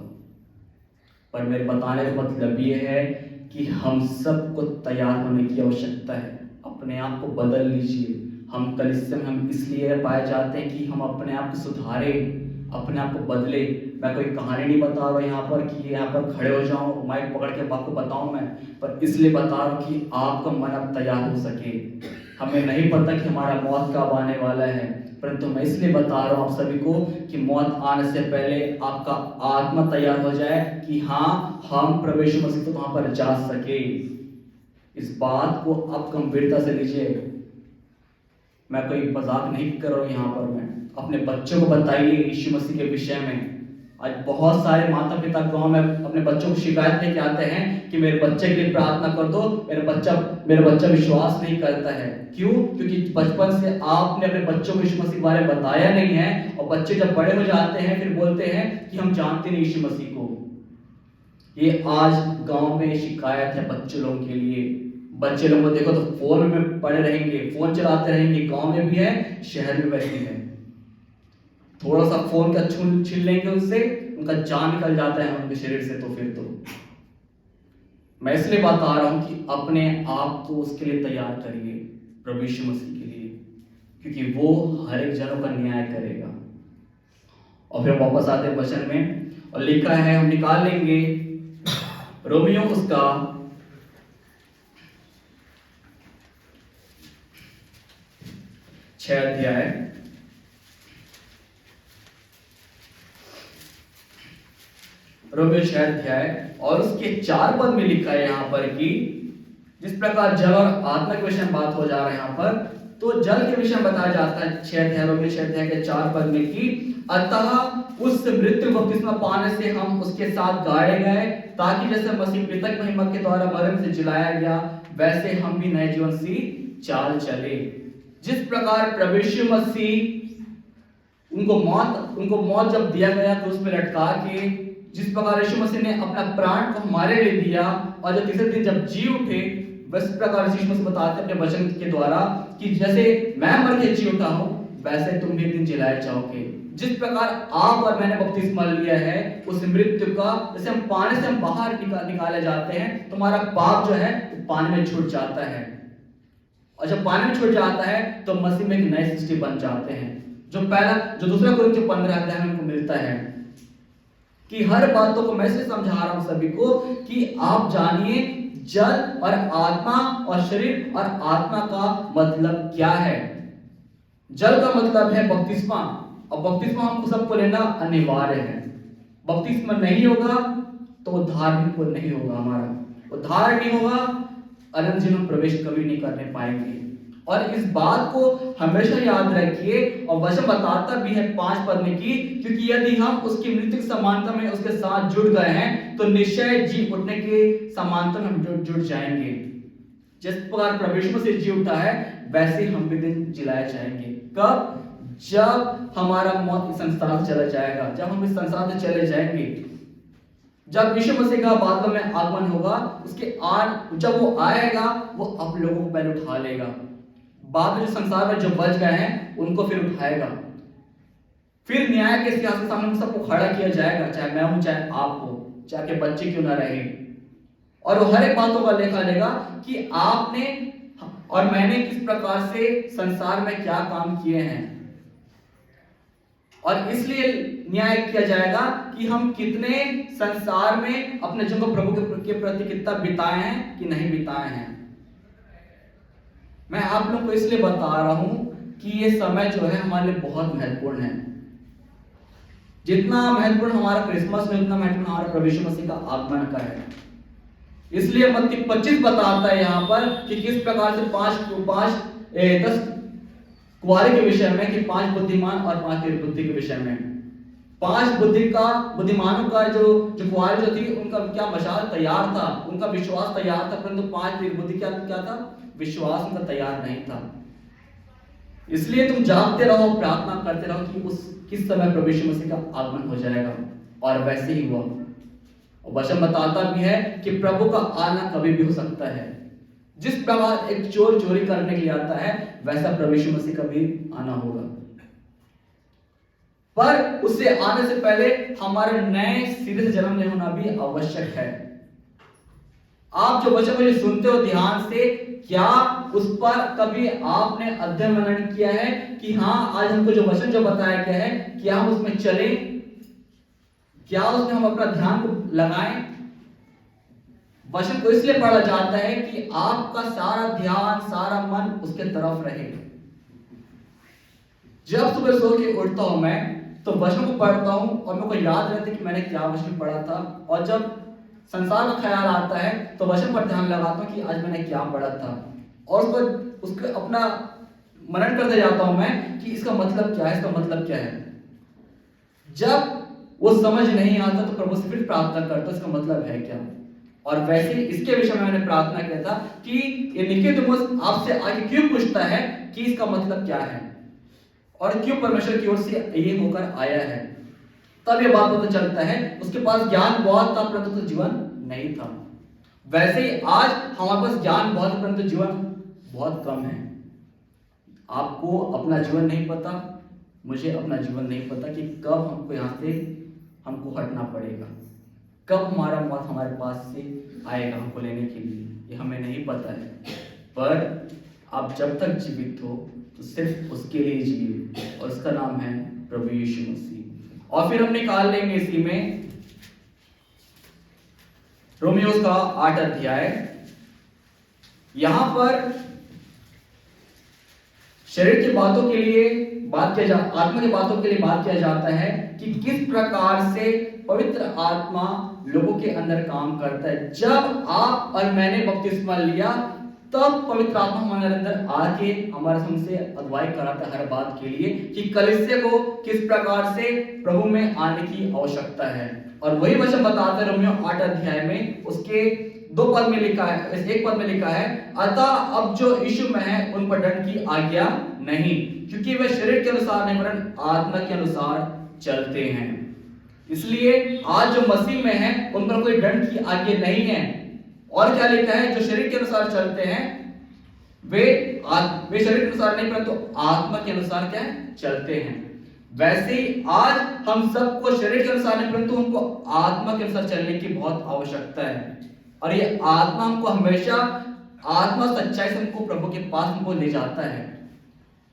पर मेरे बताने का मतलब ये है कि हम सबको तैयार होने की आवश्यकता है। अपने आप को बदल लीजिए। हम कलीसिया में हम इसलिए पाए जाते हैं कि हम अपने आप को सुधारें, अपने आप को बदले। मैं कोई कहानी नहीं बता रहा यहाँ पर कि यहाँ पर खड़े हो जाऊं माइक पकड़ के आपको बताऊं मैं, पर इसलिए बता रहा हूँ कि आपका मन अब तैयार हो सके। हमें नहीं पता कि हमारा मौत कब आने वाला है, परंतु मैं इसलिए बता रहा हूँ आप सभी को कि मौत आने से पहले आपका आत्मा तैयार हो जाए कि हाँ, हम प्रभु यीशु मसीह तक वहां पर जा सके। इस बात को आप गंभीरता से लीजिए। मैं कोई मजाक नहीं कर रहा हूँ यहाँ पर। मैं अपने बच्चों को बताइए यीशु मसीह के विषय में। आज बहुत सारे माता पिता गांव में अपने बच्चों को शिकायत लेके आते हैं कि मेरे बच्चे के लिए प्रार्थना कर दो, मेरा बच्चा विश्वास नहीं करता है। क्यों? क्योंकि बचपन से आपने अपने बच्चों को यीशु मसीह के बारे में बताया नहीं है, और बच्चे जब बड़े हो जाते हैं फिर बोलते हैं कि हम जानते नहीं यीशु मसीह को। ये आज गांव में शिकायत है बच्चे लोगों के लिए। बच्चे लोगों को देखो तो फोन में पड़े रहेंगे, फोन चलाते रहेंगे। गांव में भी है, शहर में वैसे है। थोड़ा सा फोन का छीन लेंगे उससे, उनका जान निकल जाता है उनके शरीर से। तो फिर तो मैं इसलिए बता रहा हूं कि अपने आप को उसके लिए तैयार करिए, प्रभु यीशु मसीह के लिए, क्योंकि वो हर एक जनों का न्याय करेगा। और फिर वापस आते हैं वचन में, और लिखा है, हम निकाल लेंगे रोमियो उसका 6 अध्याय रोमियो 6 अध्याय और उसके 4 पद में लिखा है यहाँ पर कि जिस प्रकार जल और आत्मा के विषय में बात हो जा रहा है यहाँ पर, तो जल के विषय में बताया जाता है 6 अध्याय रोमियो 6 अध्याय के 4 पद में कि अतः उस मृत्यु बपतिस्मा पाने से हम उसके साथ गाड़े गए, ताकि जैसे मसीह मृतक महिमा के द्वारा मरण से जिलाया गया, वैसे हम भी नए जीवन सी चाल चले। जिस प्रकार प्रभु यीशु मसीह उनको मौत जब दिया गया क्रूस पे लटका के, जिस प्रकार यीशु मसीह ने अपना प्राण को हमारे लिए दिया और जब तीसरे दिन जब जी उठे, बस प्रकार यीशु मसीह बताते अपने वचन के द्वारा कि जैसे मैं मर के जी उठा हूं, वैसे तुम भी एक दिन जिलाए जाओगे। जिस प्रकार आप और मैंने बपतिस्मा लिया है उस मृत्यु का, जैसे हम पानी से हम बाहर निकाले जाते हैं, तुम्हारा पाप जो है पानी में छूट जाता है, और जब पानी में छूट जाता है तो मसीह में एक नई सृष्टि बन जाते हैं। जो दूसरा कुरिन्थियों 15 अध्याय में हमको मिलता है कि हर बातों को मैं से समझा रहा हूं सभी को कि आप जानिए जल और आत्मा और शरीर और आत्मा का मतलब क्या है। जल का मतलब है बपतिस्मा, और बपतिस्मा हम सबको लेना अनिवार्य है। बपतिस्मा नहीं होगा तो उद्धार भी नहीं होगा, हमारा उद्धार नहीं होगा, अनंत जीवन में प्रवेश कभी नहीं करने पाएंगे। और इस बात को हमेशा याद रखिए, और वचन बताता भी है 5 पद में कि क्योंकि यदि हम उसकी मृत्यु की समानता में उसके साथ जुड़ गए हैं तो निश्चय जी उठने के समानता में हम जुड़ जाएंगे। जिस प्रकार प्रभु यीशु मसीह जी उठा है, वैसे हम भी दिन जिलाए जाएंगे। कब? जब हमारा मौत इस संसार से चला जाएगा, जब हम इस संसार से चले जाएंगे, जब यीशु मसीह का बादलों में आगमन होगा, जब वो आएगा वो आप लोगों को पहले उठा लेगा। बाद में जो संसार में जो बच गए हैं उनको फिर उठाएगा। फिर न्याय के सिंहासन के सामने सबको खड़ा किया जाएगा, चाहे मैं हूं चाहे आप हो, चाहे के बच्चे क्यों ना रहे, और वो हर एक बातों का लेखा लेगा कि आपने और मैंने किस प्रकार से संसार में क्या काम किए हैं। और इसलिए न्याय किया जाएगा कि हम कितने संसार में अपने जीवन को प्रभु के प्रति कितना बिताए हैं कि नहीं बिताए हैं। मैं आप लोगों को इसलिए बता रहा हूं कि ये समय जो है हमारे लिए बहुत महत्वपूर्ण है। जितना महत्वपूर्ण हमारा क्रिसमस में, उतना महत्वपूर्ण हमारा प्रभु यीशु मसीह का आगमन का है। इसलिए मत्ती 25 बताता है यहाँ पर कि किस प्रकार से 10 कुंवारे के विषय में कि 5 बुद्धिमान और 5 निर्बुद्धि के विषय में। 5 बुद्धिमानों का जो कुंवारे जो थी, उनका क्या मशाल तैयार था, उनका विश्वास तैयार था, परंतु 5 निर्बुद्धि क्या था? विश्वास उनका तैयार नहीं था। इसलिए तुम जागते रहो, प्रार्थना करते रहो कि किस समय प्रभु यीशु मसीह का आगमन हो जाएगा, और वैसे ही हुआ। और वचन बताता भी है कि प्रभु का आना कभी भी हो सकता है। जिस प्रकार एक चोर चोरी करने के लिए आता है, वैसा प्रभु यीशु मसीह का भी आना होगा। पर उससे आने से पहले हमारे नए सिरे से जन्म होना भी आवश्यक है। आप जो वचन मुझे सुनते हो ध्यान से, क्या उस पर कभी आपने अध्ययन मनन किया है कि हाँ आज हमको जो वचन जो बताया गया है क्या हम उसमें चलें, क्या उसमें हम अपना ध्यान को लगाएं। वचन को इसलिए पढ़ा जाता है कि आपका सारा ध्यान सारा मन उसके तरफ रहे। जब सुबह सो के उठता हूं मैं तो वचन को पढ़ता हूं और मेरे को याद रहता है कि मैंने क्या वचन पढ़ा था, और जब संसार का ख्याल आता है तो वचन पर ध्यान लगाता हूं कि आज मैंने क्या पढ़ा था, और उसको अपना मनन करते जाता हूं मैं कि इसका मतलब क्या है, इसका मतलब क्या है। जब वो समझ नहीं आता तो प्रभु से फिर प्रार्थना करता इसका मतलब है क्या। और वैसे ही इसके विषय में मैंने प्रार्थना किया था कि निकोदेमुस आपसे आगे क्यों पूछता है कि इसका मतलब क्या है और क्यों परमेश्वर की ओर से ये होकर आया है। तब ये बात पता चलता है उसके पास ज्ञान बहुत था परंतु तो जीवन नहीं था। वैसे ही आज हमारे पास ज्ञान बहुत है परंतु जीवन बहुत कम है। आपको अपना जीवन नहीं पता, मुझे अपना जीवन नहीं पता कि कब हमको यहाँ से हमको हटना पड़ेगा, कब हमारा मौत हमारे पास से आएगा हमको लेने के लिए, ये हमें नहीं पता है। पर आप जब तक जीवित हो तो सिर्फ उसके लिए जिए और उसका नाम है प्रभु यीशु मसीह। और फिर हम निकाल लेंगे इसी में रोमियोस का 8 अध्याय। यहां पर शरीर की बातों के लिए बात किया आत्मा की बातों के लिए बात किया जाता है कि किस प्रकार से पवित्र आत्मा लोगों के अंदर काम करता है। जब आप और मैंने बपतिस्मा लिया तब पवित्र आत्मा हमारे अंदर आके हमारे हमसे अगुवाई कराता है हर बात के लिए कि कलीसिया को किस प्रकार से प्रभु में आने की आवश्यकता है। और वही वचन बताता है रोमियो 8 अध्याय में, उसके 2 पद में लिखा है, 1 पद में लिखा है, अतः अब जो यीशु में है उन पर दंड की आज्ञा नहीं, क्योंकि वे शरीर के अनुसार नहीं वरन आत्मा के अनुसार चलते हैं। इसलिए आज जो मसीह में है उन पर कोई दंड की आज्ञा नहीं है। और क्या लिखा है, जो शरीर के अनुसार चलते हैं वे शरीर के अनुसार नहीं परंतु आत्मा के अनुसार क्या है, चलते हैं। वैसे ही आज हम सबको शरीर के अनुसार नहीं परंतु हमको आत्मा के अनुसार चलने की बहुत आवश्यकता है। और ये आत्मा हमको हमेशा आत्मा सच्चाई से हमको प्रभु के पास हमको ले जाता है।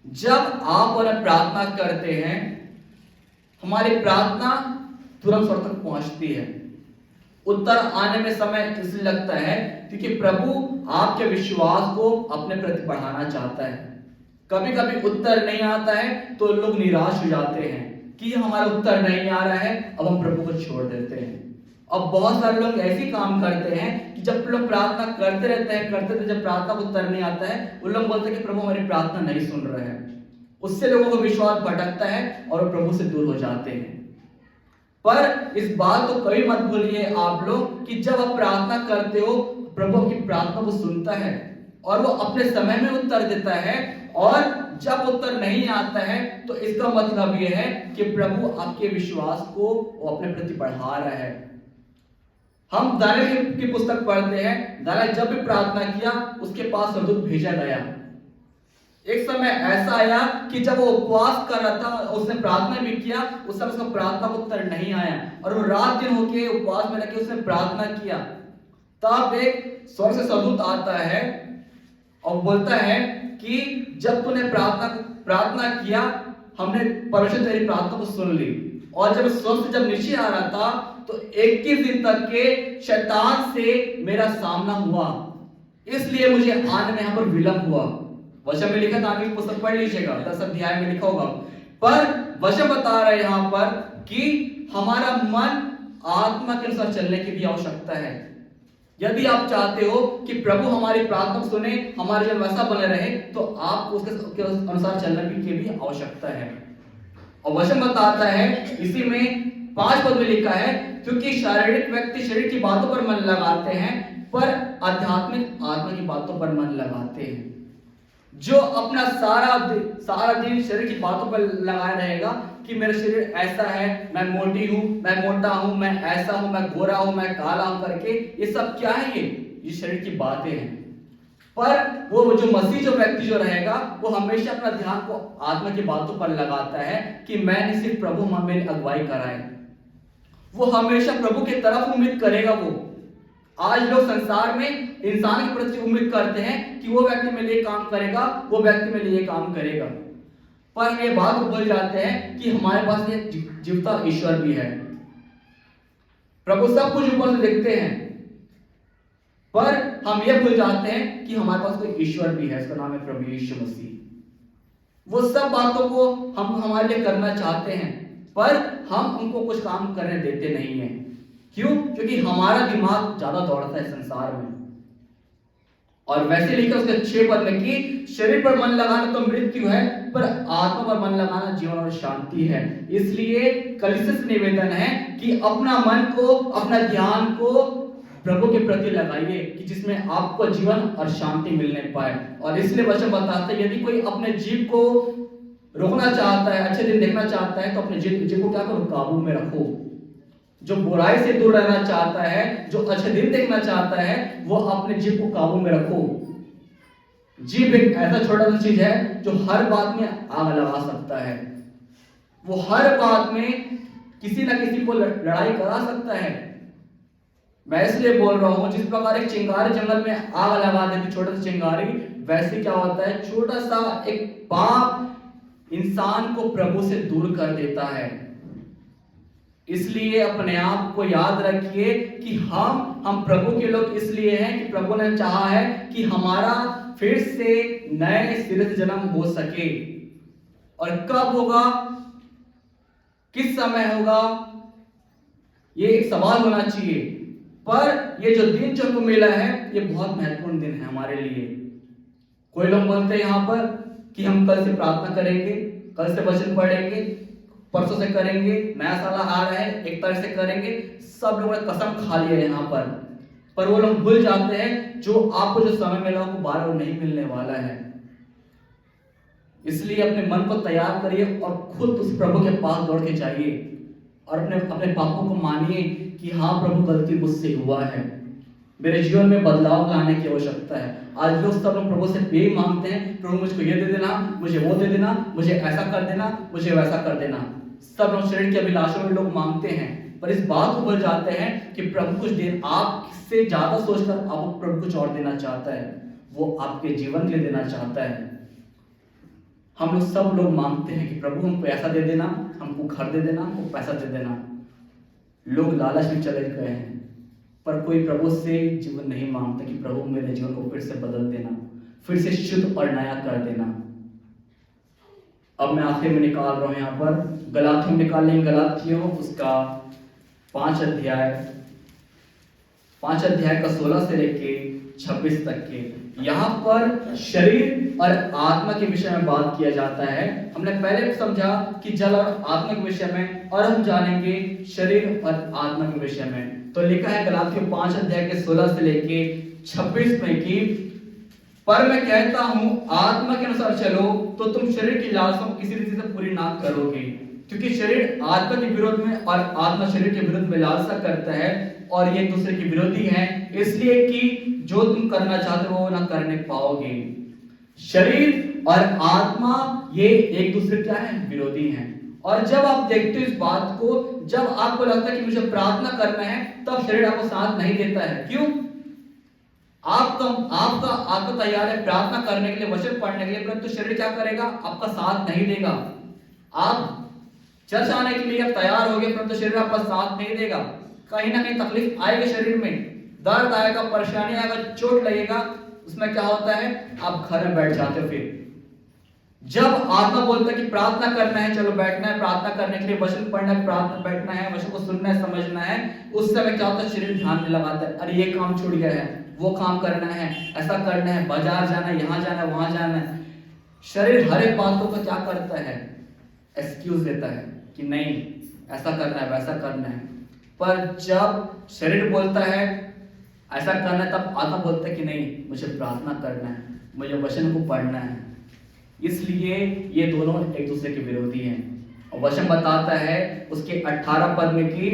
जब आप और प्रार्थना करते हैं हमारी प्रार्थना तुरंत स्वर तक पहुंचती है। उत्तर आने में समय इसलिए लगता है क्योंकि प्रभु आपके विश्वास को अपने प्रति बढ़ाना चाहता है। कभी कभी उत्तर नहीं आता है तो लोग निराश हो जाते हैं कि हमारा उत्तर नहीं आ रहा है, अब हम प्रभु को छोड़ देते हैं। अब बहुत सारे लोग ऐसे काम करते हैं कि जब लोग प्रार्थना करते रहते हैं जब प्रार्थना को उत्तर नहीं आता है वो लोग बोलते हैं कि प्रभु हमारी प्रार्थना नहीं सुन रहे हैं। उससे लोगों का विश्वास भटकता है और वो प्रभु से दूर हो जाते हैं। पर इस बात को कभी मत भूलिए आप लोग कि जब आप प्रार्थना करते हो प्रभु आपकी प्रार्थना को सुनता है और वो अपने समय में उत्तर देता है। और जब उत्तर नहीं आता है तो इसका मतलब यह है कि प्रभु आपके विश्वास को वो अपने प्रति बढ़ा रहा है। हम दानियेल की पुस्तक पढ़ते हैं, दानियेल जब भी प्रार्थना किया उसके पास स्वर्गदूत भेजा गया। एक समय ऐसा आया कि जब वो उपवास कर रहा था, उसने प्रार्थना भी किया, उस समय उसका प्रार्थना को उत्तर नहीं आया और वो रात दिन होके उपवास में रखे उसने प्रार्थना किया। तब एक स्वर्ग से स्वर्गदूत आता है और बोलता है कि जब तूने प्रार्थना किया हमने परमेश्वर तेरी प्रार्थना को सुन ली। और जब स्वर्ग से जब नीचे आ रहा था तो 21 दिन तक के शैतान से मेरा सामना हुआ, इसलिए मुझे आने में यहाँ पर विलंब हुआ। वचन में लिखा था, आगे पुस्तक पढ़ लीजिएगा, 10 अध्याय में लिखा होगा। पर वचन बता रहा है यहाँ पर कि हमारा मन आत्मा के अनुसार चलने की भी आवश्यकता है। यदि आप चाहते हो कि प्रभु हमारी प्रार्थना को सुने, हमारे जीवन वैसा बने रहे, तो आपको उसके अनुसार चलने की भी आवश्यकता है। और वचन बताता है इसी में 5 पद में लिखा है, क्योंकि शारीरिक व्यक्ति शरीर की बातों पर मन लगाते हैं पर आध्यात्मिक आत्मा की बातों पर मन लगाते हैं। जो अपना सारा दिन शरीर की बातों पर लगाया रहेगा कि मेरा शरीर ऐसा है, मैं मोटी हूं, मैं मोटा हूं, मैं ऐसा हूं, मैं गोरा हूं, मैं काला हूं करके, ये सब क्या है, ये शरीर की बातें हैं। पर वो जो मसीह जो व्यक्ति जो रहेगा वो हमेशा अपना ध्यान को आत्मा की बातों पर लगाता है कि मैंने सिर्फ प्रभु मेरी अगुवाई कराए। वो हमेशा प्रभु की तरफ उम्मीद करेगा। वो आज लोग संसार में इंसान के प्रति उम्मीद करते हैं कि वो व्यक्ति मेरे लिए काम करेगा, वो व्यक्ति मेरे लिए काम करेगा, पर हम ये बात भूल जाते हैं कि हमारे पास एक जीवता ईश्वर भी है। प्रभु सब कुछ ऊपर से देखते हैं, पर हम ये भूल जाते हैं कि हमारे पास कोई ईश्वर भी है, उसका नाम है प्रभु यीशु मसीह। वो सब बातों को हम हमारे लिए करना चाहते हैं, पर हम उनको कुछ काम करने देते नहीं हैं। क्यों? क्योंकि हमारा दिमाग ज्यादा दौड़ता है संसार में। और वैसे लिखा उसके 6 पद में कि शरीर पर मन लगाना तो मृत्यु है, पर आत्मा पर मन लगाना जीवन और शांति है। इसलिए कलीसिया से निवेदन है कि अपना मन को, अपना ध्यान को प्रभु के प्रति लगाइए, कि जिसमें आपको जीवन और शांति मिलने पाए। और इसलिए वचन बताता है यदि कोई अपने जीव को रोकना चाहता है, अच्छे दिन देखना चाहता है, तो अपने जीव को क्या करो? काबू में रखो। जो बुराई से दूर रहना चाहता है, जो अच्छे दिन देखना चाहता है, वो अपने जीव को काबू में रखो। जीव एक ऐसा छोटा सा चीज है जो हर बात में आग लगा सकता है। वो हर बात में किसी ना किसी को लड़ाई करा सकता है। मैं इसलिए बोल रहा हूं, जिस प्रकार एक चिंगारी जंगल में आग लगा देती, छोटा सा चिंगारी, वैसे क्या होता है, छोटा सा एक पाप इंसान को प्रभु से दूर कर देता है। इसलिए अपने आप को याद रखिए कि हम प्रभु के लोग इसलिए हैं कि प्रभु ने चाहा है कि हमारा फिर से नए सिरे से जन्म हो सके। और कब होगा, किस समय होगा, ये एक सवाल होना चाहिए। पर ये जो दिन जो हमको मिला है, ये बहुत महत्वपूर्ण दिन है हमारे लिए। कोई लोग बोलते हैं यहाँ पर कि हम कल से प्रार्थना करेंगे, कल से वचन पढ़ेंगे, परसों से करेंगे, नया साल आ रहा है, एक तरह से करेंगे। सब लोगों ने कसम खा लिया है यहाँ पर वो लोग भूल जाते हैं जो आपको जो समय मिला वो बार-बार नहीं मिलने वाला है। इसलिए अपने मन को तैयार करिए और खुद उस प्रभु के पास दौड़ के जाइए और अपने पापों को मानिए कि हाँ प्रभु, गलती मुझसे हुआ है, मेरे जीवन में बदलाव लाने की आवश्यकता है। आज लोग सब लोग प्रभु से यही मांगते हैं, प्रभु मुझको ये दे देना, मुझे वो दे देना, मुझे ऐसा कर देना, मुझे वैसा कर देना। सब लोग शरीर की अभिलाषा में लोग मांगते हैं, पर इस बात को भूल जाते हैं कि प्रभु कुछ देर आपसे ज्यादा सोचकर आपको प्रभु कुछ और देना चाहता है। वो आपके जीवन के लिए देना चाहता है। हम लोग सब लोग मांगते हैं कि प्रभु हमको ऐसा दे देना, हमको घर दे देना, हमको पैसा दे देना। लोग लालच में चले गए हैं, पर कोई प्रभु से जीवन नहीं मांगता कि प्रभु मेरे जीवन को फिर से बदल देना, फिर से शुद्ध और नया कर देना। अब मैं आखिर में निकाल रहा हूं यहाँ पर गलातियों निकाल लेंगे। गलातियों उसका 5 अध्याय का 16 से लेके 26 तक के, यहाँ पर शरीर और आत्मा के विषय में बात किया जाता है। हमने पहले समझा कि जल और आत्मा के विषय में, और हम जानेंगे शरीर और आत्मा के विषय में। तो लिखा है गलातियों 5 अध्याय के 16 से लेके 26 में कि पर मैं कहता हूं आत्मा के अनुसार चलो तो तुम शरीर की लालसाओं को किसी रीति से पूरी ना करोगे, क्योंकि शरीर आत्मा के विरोध में और आत्मा शरीर के विरुद्ध में लालसा करता है और ये एक दूसरे के विरोधी हैं, इसलिए कि जो तुम करना चाहते हो वो ना करने पाओगे। शरीर और आत्मा ये एक दूसरे क्या है? विरोधी हैं। और जब आप देखते हो इस बात को, जब आपको लगता है कि मुझे प्रार्थना करना है, तब शरीर आपको साथ नहीं देता है। क्यों? आपका तैयार है प्रार्थना करने के लिए, वचन पढ़ने के लिए, परंतु शरीर क्या करेगा? आपका साथ नहीं देगा। आप चर्च आने के लिए आप तैयार हो गए, परंतु शरीर आपका साथ नहीं देगा। कहीं ना कहीं तकलीफ आएगी, शरीर में दर्द आएगा, परेशानी आएगा, चोट लगेगा। उसमें क्या होता है? आप घर में बैठ जाते हो। फिर जब आत्मा बोलता है कि प्रार्थना करना है, चलो बैठना है प्रार्थना करने के लिए, वचन पढ़ना है, प्रार्थना बैठना है, वचन को सुनना है, समझना है, उस समय क्या होता है? शरीर ध्यान नहीं लगाता है। अरे ये काम छूट गया है, वो काम करना है, ऐसा करना है, बाजार जाना है, यहाँ जाना है, वहां जाना है। शरीर हर एक बातों को क्या करता है? एक्सक्यूज देता है कि नहीं ऐसा करना है, वैसा करना है। पर जब शरीर बोलता है ऐसा करना है, तब आत्मा बोलता है कि नहीं, मुझे प्रार्थना करना है, मुझे वचन को पढ़ना है। इसलिए ये दोनों एक दूसरे के विरोधी हैं। और वचन बताता है उसके 18 पद में कि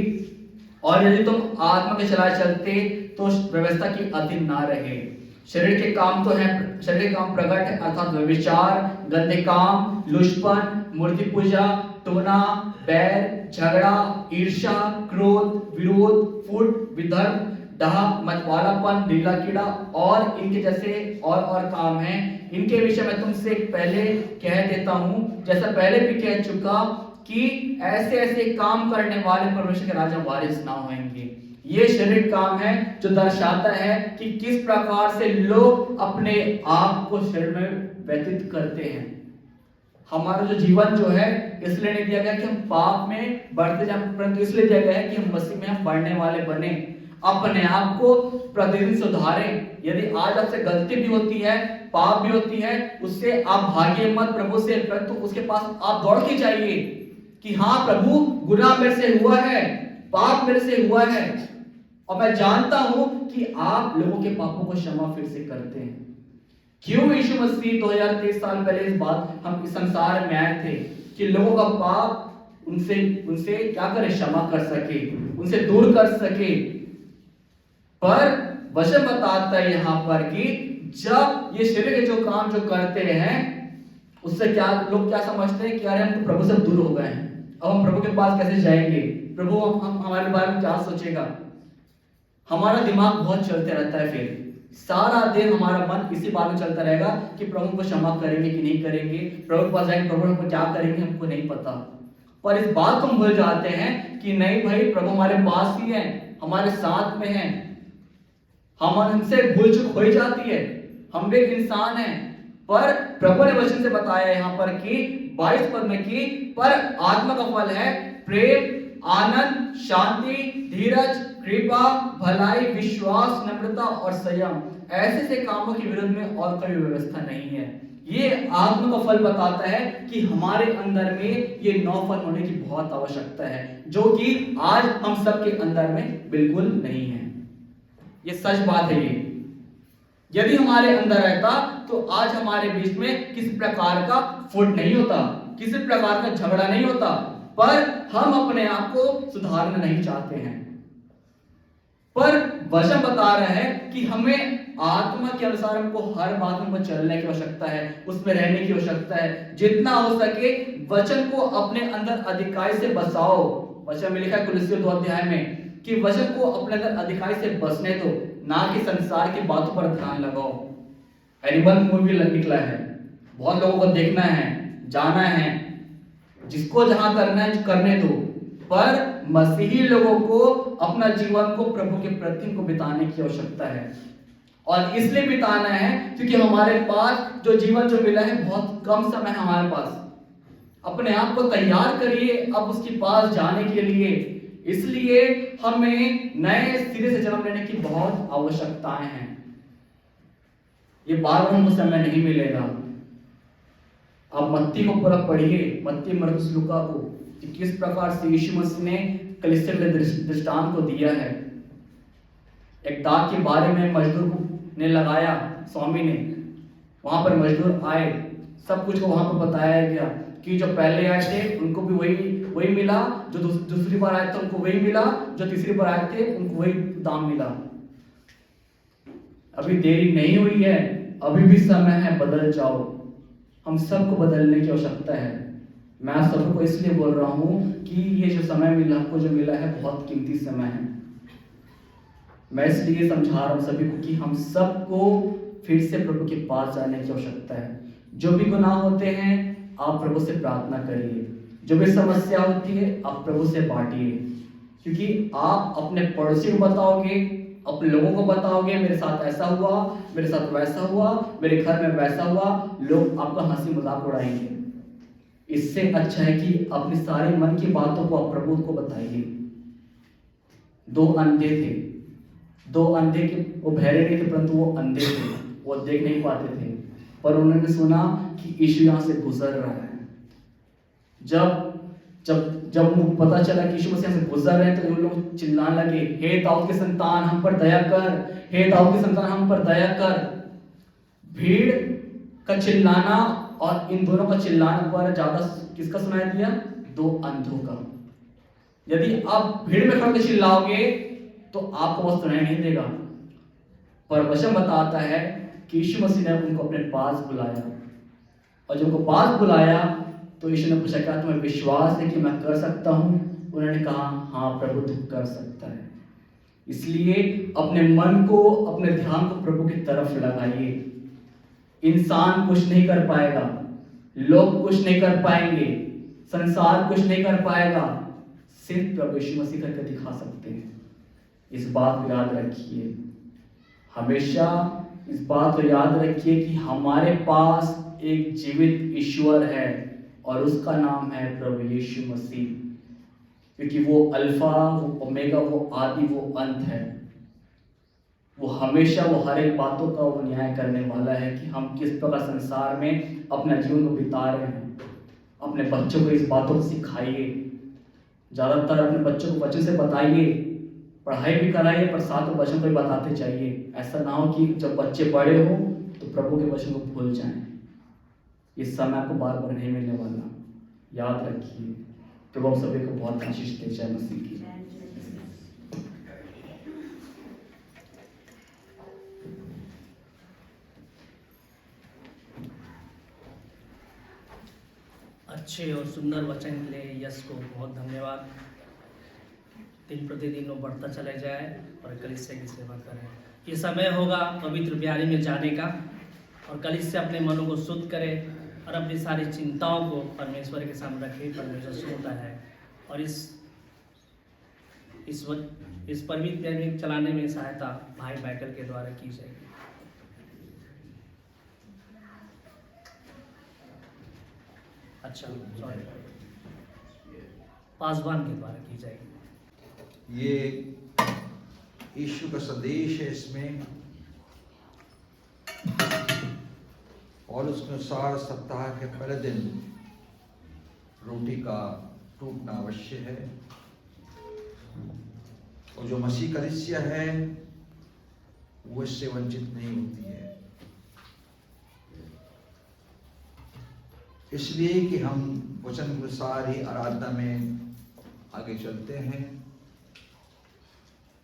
और यदि तुम आत्मा के चलाए चलते तो व्यवस्था की अधीन ना रहे। शरीर के काम तो है, शरीर के काम प्रकट है, अर्थात व्यभिचार, गंदे काम, लुष्पन, मूर्ति पूजा, टोना, बैर, झगड़ा, ईर्ष्या, क्रोध, विरोध, फूट, विधर्म, डाह, मतवालापन, नीला कीड़ा और इनके जैसे और काम हैं। इनके विषय में तुमसे पहले कह देता हूँ, जैसा पहले भी कह चुका, कि ऐसे ऐसे काम करने वाले परमेश्वर के राजा वारिस ना होंगे। ये शारीरिक काम है जो दर्शाता है कि किस प्रकार से लोग अपने आप को शरीर में व्यतीत करते हैं। हमारा जो जीवन जो है इसलिए नहीं दिया गया कि हम पाप में बढ़ते जाएं, परंतु इसलिए दिया गया है कि हम मसीह में हम बढ़ने वाले बने, अपने आप को प्रतिदिन सुधारें। यदि आज आपसे गलती भी होती है, पाप भी होती है, उससे आप भागिए मत प्रभु से, परंतु उसके पास आप दौड़ के जाइए कि हाँ प्रभु, गुनाह मेरे से हुआ है, पाप मेरे से हुआ है, और मैं जानता हूं कि आप लोगों के पापों को क्षमा फिर से करते हैं। क्यों यीशु मसीह 2023 साल पहले इस बात हम इस संसार में आए थे कि लोगों का पाप उनसे क्या करे, क्षमा कर सके, उनसे दूर कर सके। पर वचन बताता है यहाँ पर कि जब ये शरीर के जो काम जो करते हैं, उससे क्या लोग क्या समझते हैं कि अरे हम तो प्रभु से दूर हो गए हैं, अब हम प्रभु के पास कैसे जाएंगे, प्रभु हम हमारे बारे में क्या सोचेगा। हमारा दिमाग बहुत चलते रहता है, फिर सारा दिन हमारा मन इसी बात में चलता रहेगा कि प्रभु को क्षमा करेंगे कि नहीं करेंगे, प्रभु के पास जाएंगे, प्रभु हमको क्या करेंगे हमको नहीं पता। पर इस बात को हम भूल जाते हैं कि नहीं भाई, प्रभु हमारे पास ही है, हमारे साथ में है। हम उनसे भूल चूक हो ही जाती है, हम भी एक इंसान हैं। पर प्रभु ने वचन से बताया यहाँ पर कि 22 पद में कि पर आत्मा का फल है प्रेम, आनंद, शांति, धीरज, कृपा, भलाई, विश्वास, नम्रता और संयम। ऐसे से कामों के विरुद्ध में और कोई व्यवस्था नहीं है। ये आत्मा का फल बताता है कि हमारे अंदर में ये 9 फल होने की बहुत आवश्यकता है, जो कि आज हम सबके अंदर में बिल्कुल नहीं है। ये सच बात है। ये यदि हमारे अंदर रहता तो आज हमारे बीच में किसी प्रकार का फुट नहीं होता, किसी प्रकार का झगड़ा नहीं होता। पर हम अपने आप को सुधारना नहीं चाहते हैं। पर वचन बता रहा है कि हमें आत्मा के अनुसार हमको हर बात में चलने की आवश्यकता है, उसमें रहने की आवश्यकता है। जितना हो सके वचन को अपने अंदर अधिकाई से बसाओ। वचन में लिखा है कुलुस्सियों 2 अध्याय में कि वचन को अपने अंदर अधिकाई से बसने दो, ना कि संसार की बातों पर ध्यान लगाओ। एनिमल मूवी निकला है, बहुत लोगों को देखना है, जाना है, जिसको जहां करना है करने दो। पर मसीही लोगों को अपना जीवन को प्रभु के प्रति को बिताने की आवश्यकता है, और इसलिए बिताना है क्योंकि हमारे पास जो जीवन जो मिला है बहुत कम समय है हमारे पास। अपने आप को तैयार करिए अब उसके पास जाने के लिए। इसलिए हमें नए सिरे से जन्म लेने की बहुत आवश्यकताएं हैं। ये बार बार हमको समय नहीं मिलेगा। आप मत्ती को पूरा पढ़िए, मत्ती, मरकुस, लूका को, कि किस प्रकार से यीशु मसीह ने कलीसिया के दृष्टांत को दिया है। एक दाग के बारे में मजदूर को ने लगाया, स्वामी ने, वहां पर मजदूर आए, सब कुछ को वहां पर बताया गया कि जो पहले आए थे उनको भी वही मिला, जो दूसरी बार आए थे उनको वही मिला, जो तीसरी बार आए थे उनको वही दाम मिला। अभी देरी नहीं हुई है, अभी भी समय है, बदल जाओ। हम सबको बदलने की आवश्यकता है। मैं आप सबको इसलिए बोल रहा हूं कि ये जो समय मिला, हमको जो मिला है बहुत कीमती समय है। मैं इसलिए समझा रहा हूं सभी को कि हम सबको फिर से प्रभु के पास जाने की आवश्यकता है। जो भी गुनाह होते हैं आप प्रभु से प्रार्थना करिए, जो भी समस्या होती है आप प्रभु से बांटिए, क्योंकि आप अपने पड़ोसी को बताओगे, अपने लोगों को बताओगे मेरे साथ ऐसा हुआ, मेरे साथ वैसा हुआ, मेरे घर में वैसा हुआ, लोग आपका हंसी मजाक उड़ाएंगे। इससे अच्छा है कि अपनी सारी मन की बातों को आप प्रभु को बताइए। 2 अंधे थे, 2 अंधे के, वो बहरे नहीं थे परंतु वो अंधे थे, वो देख नहीं पाते थे, पर उन्होंने सुना कि यीशु यहाँ से गुजर रहा है। जब उनको पता चला कि यीशु मसीह से गुजर रहे हैं तो उन लोग चिल्लाने लगे, हे दाऊद के संतान हम पर दया कर, हे दाऊद के संतान हम पर दया कर। भीड़ का चिल्लाना और इन दोनों का चिल्लाना पर ज्यादा किसका सुनाई दिया? 2 अंधों का। यदि आप भीड़ में खड़े चिल्लाओगे तो आपको वो सुनाई नहीं देगा। पर वचन बताता है कि यीशु मसीह ने उनको अपने पास बुलाया, और जब उनको पास बुलाया तो यीशु ने पूछा क्या तुम्हें विश्वास है कि मैं कर सकता हूं? उन्होंने कहा हाँ प्रभु तू कर सकता है। इसलिए अपने मन को, अपने ध्यान को प्रभु की तरफ लगाइए। इंसान कुछ नहीं कर पाएगा, लोग कुछ नहीं कर पाएंगे, संसार कुछ नहीं कर पाएगा, सिर्फ प्रभु यीशु मसीह करके दिखा सकते हैं। इस बात को याद रखिए, हमेशा इस बात को याद रखिए कि हमारे पास एक जीवित ईश्वर है और उसका नाम है प्रभु यीशु मसीह, क्योंकि वो अल्फा, वो ओमेगा, वो आदि, वो अंत है। वो हमेशा, वो हर एक बातों का वो न्याय करने वाला है कि हम किस प्रकार संसार में अपना जीवन को बिता रहे हैं। अपने बच्चों को इस बातों को सिखाइए, ज़्यादातर अपने बच्चों को वचन से बताइए, पढ़ाई भी कराइए, पर साथ में वचन को भी बताते चाहिए। ऐसा ना हो कि जब बच्चे बड़े हो तो प्रभु के वचन को भूल जाएं। इस समय आपको बार बार नहीं मिलने वाला, याद रखिए। प्रभु आप सभी को बहुत आशीष दे। जय मसीह की। अच्छे और सुंदर वचन के लिए यश को बहुत धन्यवाद। दिन प्रतिदिन वो बढ़ता चले जाए और कलीसिया की सेवा करें। ये समय होगा पवित्र ब्यारी में जाने का, और कलीसिया अपने मनों को शुद्ध करे और अपनी सारी चिंताओं को परमेश्वर के सामने रखे। परमेश्वर सुनता है और इस पवित्र ब्यारी चलाने में सहायता भाई माइकल के द्वारा की जाएगी। अच्छा, सॉरी, पासवान के द्वारा की जाएगी। ये यीशु का संदेश है इसमें, और उसके अनुसार सप्ताह के पहले दिन रोटी का टूटना अवश्य है, और जो मसीह कलीसिया है वो इससे वंचित नहीं होती है। इसलिए कि हम वचन के अनुसार ही आराधना में आगे चलते हैं।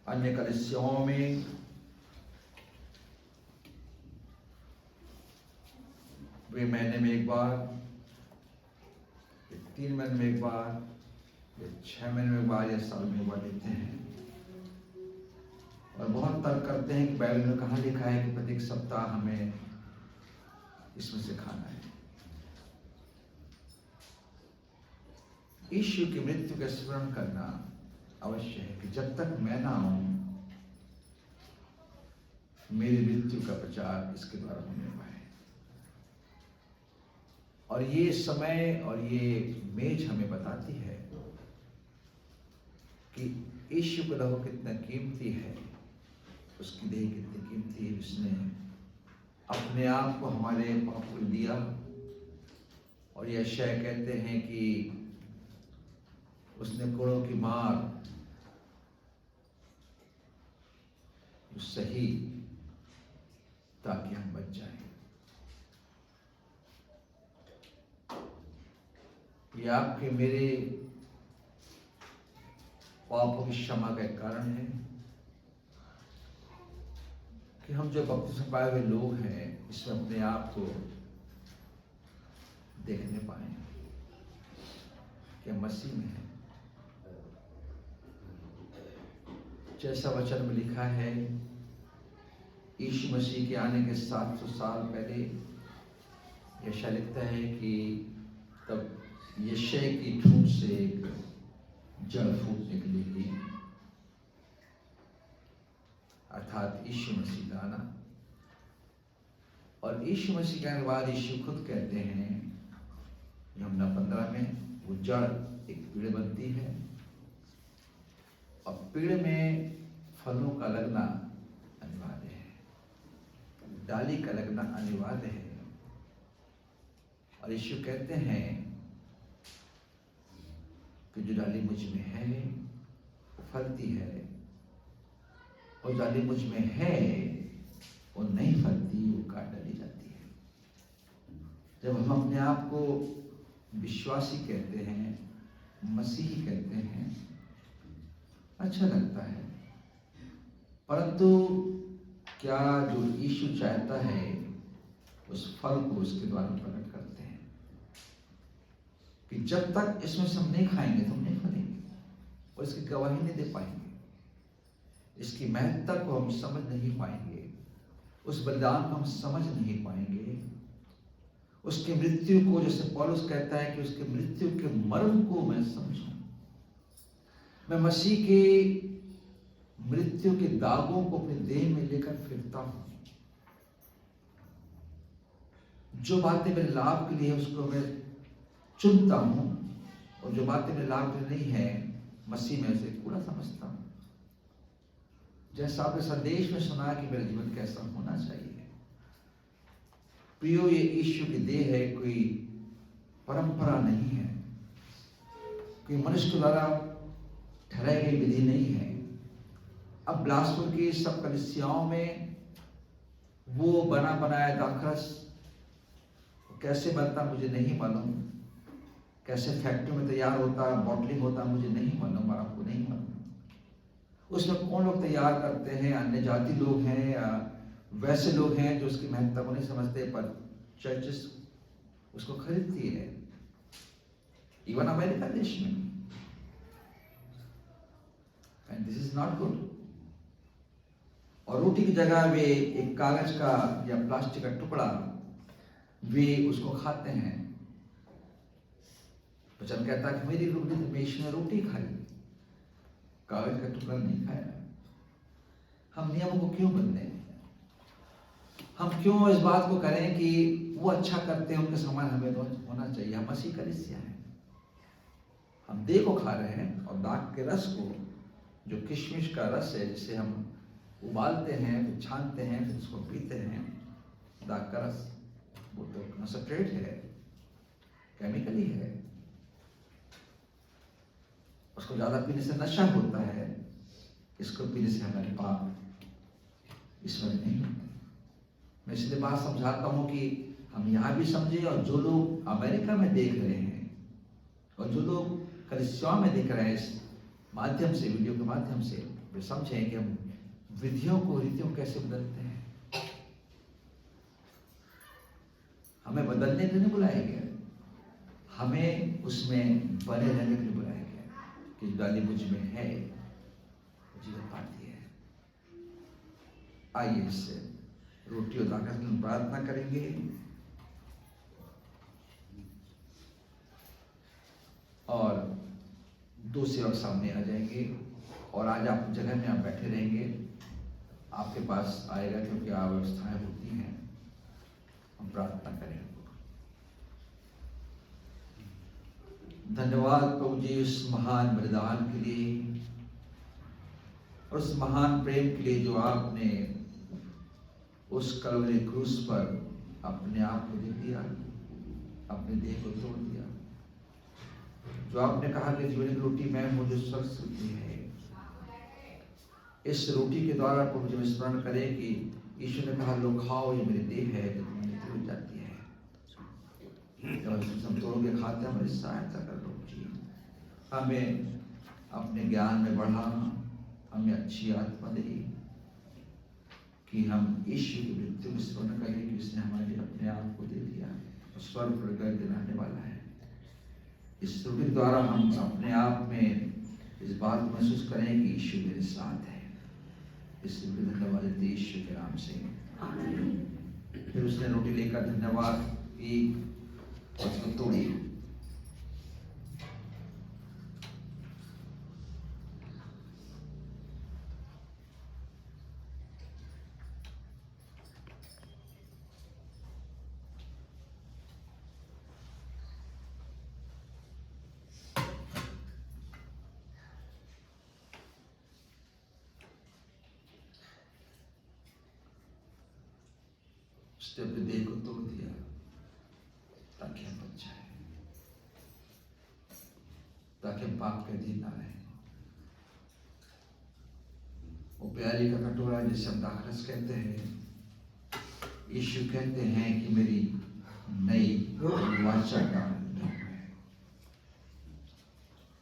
अन्य कलीसियाओं में वे महीने में एक बार, 3 महीने में एक बार, या 6 महीने में एक बार, या साल में एक बार लेते हैं, और बहुत तर्क करते हैं कि बाइबल में कहाँ लिखा है कि प्रत्येक सप्ताह हमें इसमें से खाना है। यीशु की मृत्यु का स्मरण करना अवश्य है कि जब तक मैं ना आऊं मेरी मृत्यु का प्रचार इसके द्वारा होने पाए। और ये समय और ये मेज हमें बताती है कि यीशु का लहू कितना कीमती है, उसकी देह कितनी कीमती है, जिसने अपने आप को हमारे पाप को दिया। और यशायाह कहते हैं कि उसने कोड़ों की मार सही ताकि हम बच जाएं। ये आपके मेरे पापों की क्षमा का एक कारण है कि हम जो बपतिस्मा पाए हुए लोग हैं इसमें अपने आप को देखने पाए कि हम मसीह में हैं। जैसा वचन में लिखा है, यीशु मसीह के आने के 700 साल पहले यशायाह लिखता है कि तब यशायाह की ठूंठ से एक जड़ फूट निकलेगी, अर्थात यीशु मसीह का आना। और यीशु मसीह के आने के बाद यीशु खुद कहते हैं, यूहन्ना 15 में, वो जड़ एक पेड़ बनती है और पेड़ में फलों का लगना अनिवार्य है, डाली का लगना अनिवार्य है। और यीशु कहते हैं कि जो डाली मुझ में है वो फलती है, और डाली मुझ में है वो नहीं फलती, वो काट डाली जाती है। जब हम अपने आप को विश्वासी कहते हैं, मसीही कहते हैं, अच्छा लगता है, परंतु क्या जो यीशु चाहता है उस फल को उसके द्वारा प्रकट करते हैं कि जब तक इसमें से हम नहीं खाएंगे तो हम नहीं फलेंगे और इसकी गवाही नहीं दे पाएंगे। इसकी महत्ता को हम समझ नहीं पाएंगे, उस बलिदान को हम समझ नहीं पाएंगे, उसकी मृत्यु को, जैसे पौलुस कहता है कि उसके मृत्यु के मर्म को मैं समझूं। मैं मसीह के मृत्यु के दागों को अपने देह में लेकर फिरता हूं। जो बातें मेरे लाभ के लिए उसको मैं चुनता हूं, और जो बातें मेरे लाभ के लिए नहीं है, मसीह में उसे पूरा समझता हूं। जैसा आपने संदेश में सुना कि मेरा जीवन कैसा होना चाहिए। प्रियो, ये ईश्वर की देह है, कोई परंपरा नहीं है, कोई मनुष्य के द्वारा ठहराई गई विधि नहीं है। अब बिलासपुर की सब कलीसियाओं में वो बना बनाया दाखरस कैसे बनता मुझे नहीं मालूम, कैसे फैक्ट्री में तैयार होता, बॉटलिंग होता, मुझे नहीं मालूम, आपको नहीं मालूम। उसमें कौन लोग तैयार करते हैं? अन्य जाति लोग हैं या वैसे लोग हैं जो उसकी महत्ता को नहीं समझते, पर चर्चेस उसको खरीदती है, इवन अमेरिका देश में। And this is not good. और रोटी की जगह वे एक कागज का या प्लास्टिक का टुकड़ा वे उसको खाते हैं। वचन कहता है कि मेरी रोटी तो मैं इसमें रोटी खाई, कागज का टुकड़ा नहीं खाया। हम नियमों को क्यों बदलें? हम क्यों इस बात को करें कि वो अच्छा करते हैं, उनके समान हमें तो होना चाहिए? हम मसीह कलीसिया हैं, हम देह को खा रहे हैं और दाग के रस को, जो किशमिश का रस है जिसे हम उबालते हैं, फिर छानते हैं, फिर उसको पीते हैं। दाग का रस वो तो कंसंट्रेट है, केमिकली है, उसको ज्यादा पीने से नशा होता है, इसको पीने से हमारे पाप इसमें नहीं होते। मैं इसलिए बात समझाता हूं कि हम यहाँ भी समझें, और जो लोग अमेरिका में देख रहे हैं और जो लोग कलीसियाओं में देख रहे हैं इस माध्यम से, वीडियो के माध्यम से, वे समझें कि हम विधियों को, रीतियों कैसे बदलते हैं। हमें बदलने के लिए नहीं बुलाया गया, हमें उसमें बने रहने के लिए बुलाया गया कि डाली मुझ में है जीवन पाती है। आइए इससे रोटी और ताकत की प्रार्थना करेंगे। और दो सेवक सामने आ जाएंगे और आज आप जगह में आप बैठे रहेंगे, आपके पास आएगा क्योंकि व्यवस्थाएं होती हैं। हम प्रार्थना करें। धन्यवाद प्रभु जी उस महान बलिदान के लिए और उस महान प्रेम के लिए जो आपने उस कलवरी क्रूस पर अपने आप को दे दिया, अपने देह को तोड़ दिया। जो आपने कहा कि जीवन की रोटी मैं हूं जो स्वर्ग से उतरी है। इस रोटी के द्वारा प्रभु जी स्मरण करें कि ईश्वर ने कहा लो खाओ, ये मेरी देह है जो तुम्हें तोड़ जाती है। जब हम तोड़ोगे खाते हैं, हमारी सहायता कर लो जी। हमें अपने ज्ञान में बढ़ा, हमें अच्छी आत्मा दे कि हम ईश्वर की मृत्यु में स्मरण करें कि उसने हमारे लिए अपने आप को दे दिया और स्वर्ग पर गए दिलाने वाला है। इस रोटी द्वारा हम अपने आप में इस बात को महसूस करें कि ईश्वर मेरे साथ है। इस धन्यवाद देते ईश्वर के नाम से, आमीन। फिर उसने रोटी लेकर धन्यवाद की और उसको तोड़ी। उसने अपने देह को तोड़ दिया ताकि हम बच जाए, ताकि हम पाप के अधीन ना रहे। वो प्याली का कटोरा जिसे हम दाखरस कहते हैं, यीशु कहते हैं कि मेरी नई वाचा का लहू है।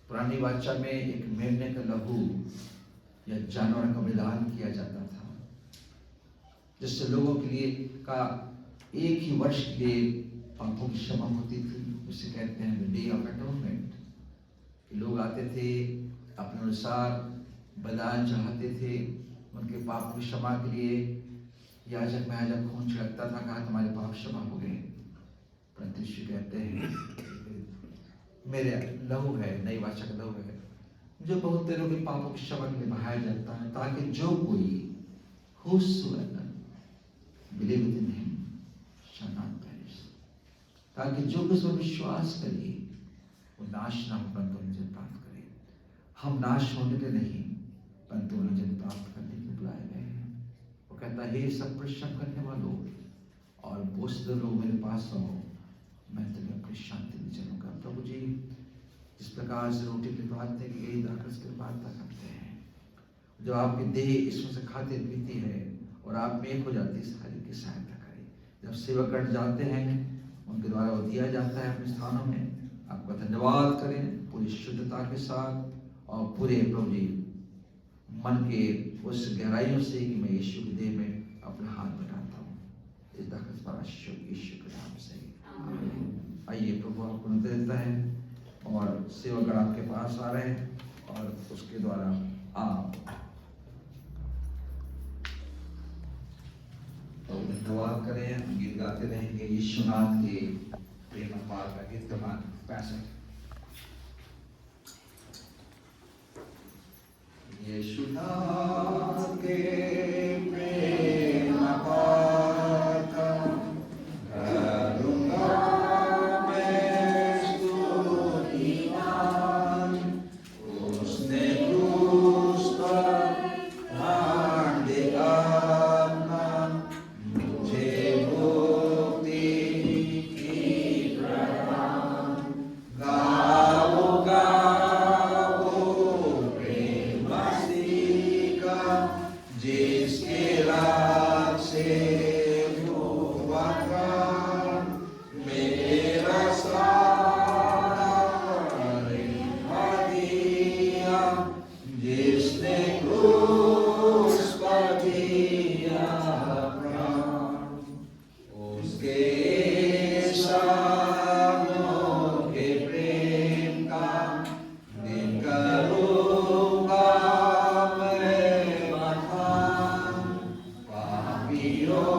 पुरानी वाचा में एक मेमने का लहू या जानवर का बलिदान किया जाता था, जिससे लोगों के लिए का एक ही वर्ष के लिए पापों की क्षमा होती थी। उसे कहते हैं डे ऑफ एटोनमेंट। लोग आते थे अपने अनुसार बलिदान चाहते थे, उनके पाप की क्षमा के लिए याजक महायाजक खून छिड़कता था, कहा तुम्हारे पाप क्षमा हो गए। परंतु यीशु कहते हैं मेरे लहू है, नई वाचा का लहू है, जो बहुत तेरों के पापों की क्षमा के लिए बहाया जाता है, ताकि जो कोई whosoever believeth in him shall not perish, ताकि जो कुछ पर विश्वास करे वो नाश ना हो परंतु निजन प्राप्त करे। हम नाश होने के नहीं परंतु निजन प्राप्त करने के बुलाए गए हैं। वो कहता है हे सब परिश्रम करने वालों और बोझ लोग मेरे पास आओ, मैं तुम्हें अपनी शांति में चलूंगा। प्रभु जी इस प्रकार से रोटी की बातें की गई दाखस की वार्ता करते हैं, जब आपकी देह इसमें से खाते पीती है और आप में एक हो जाती है, सारी की सहायता करें। जब सेवकगण जाते हैं उनके द्वारा वो दिया जाता है अपने स्थानों में, आपका धन्यवाद करें पूरी शुद्धता के साथ और पूरे प्रभु जी मन के उस गहराइयों से कि मैं यीशु के देह में अपना हाथ बढ़ाता हूँ। इस दाखस पर यीशु के नाम से आइए। प्रभु आपको अनुग्रह देता है और सेवकगण आपके पास आ रहे हैं और उसके द्वारा आप तो धन्यवाद करें। हम गीत गाते रहेंगे यीशुनाथ के प्रेम अपार का गीत गान 65। यीशुनाथ के प्रेम अपार का करूँगा मैं स्तुतिगान, उसने क्रूस पर प्राण दिया अपना, मुझे मुक्ति की प्रदान। गाओ गाओ प्रेम मसीह का, जिसके राग से हुआ प्राण, मेरा सारा दिया, जिसने क्रूस पर दिया प्राण। उसके सामों के प्रेम का दिन करूँगा मैं बखान, पापियों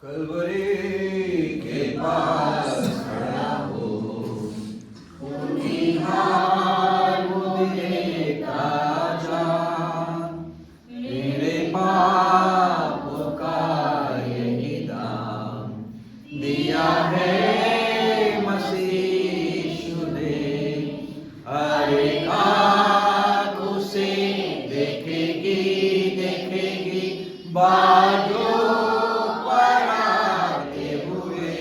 कलवरी के पास खड़ा हो, हार मुझे का जान, मेरे पापों का यही दाम दिया है मसीह ने। हर एक आँखों से देखेगी बाजों पर आते हुए,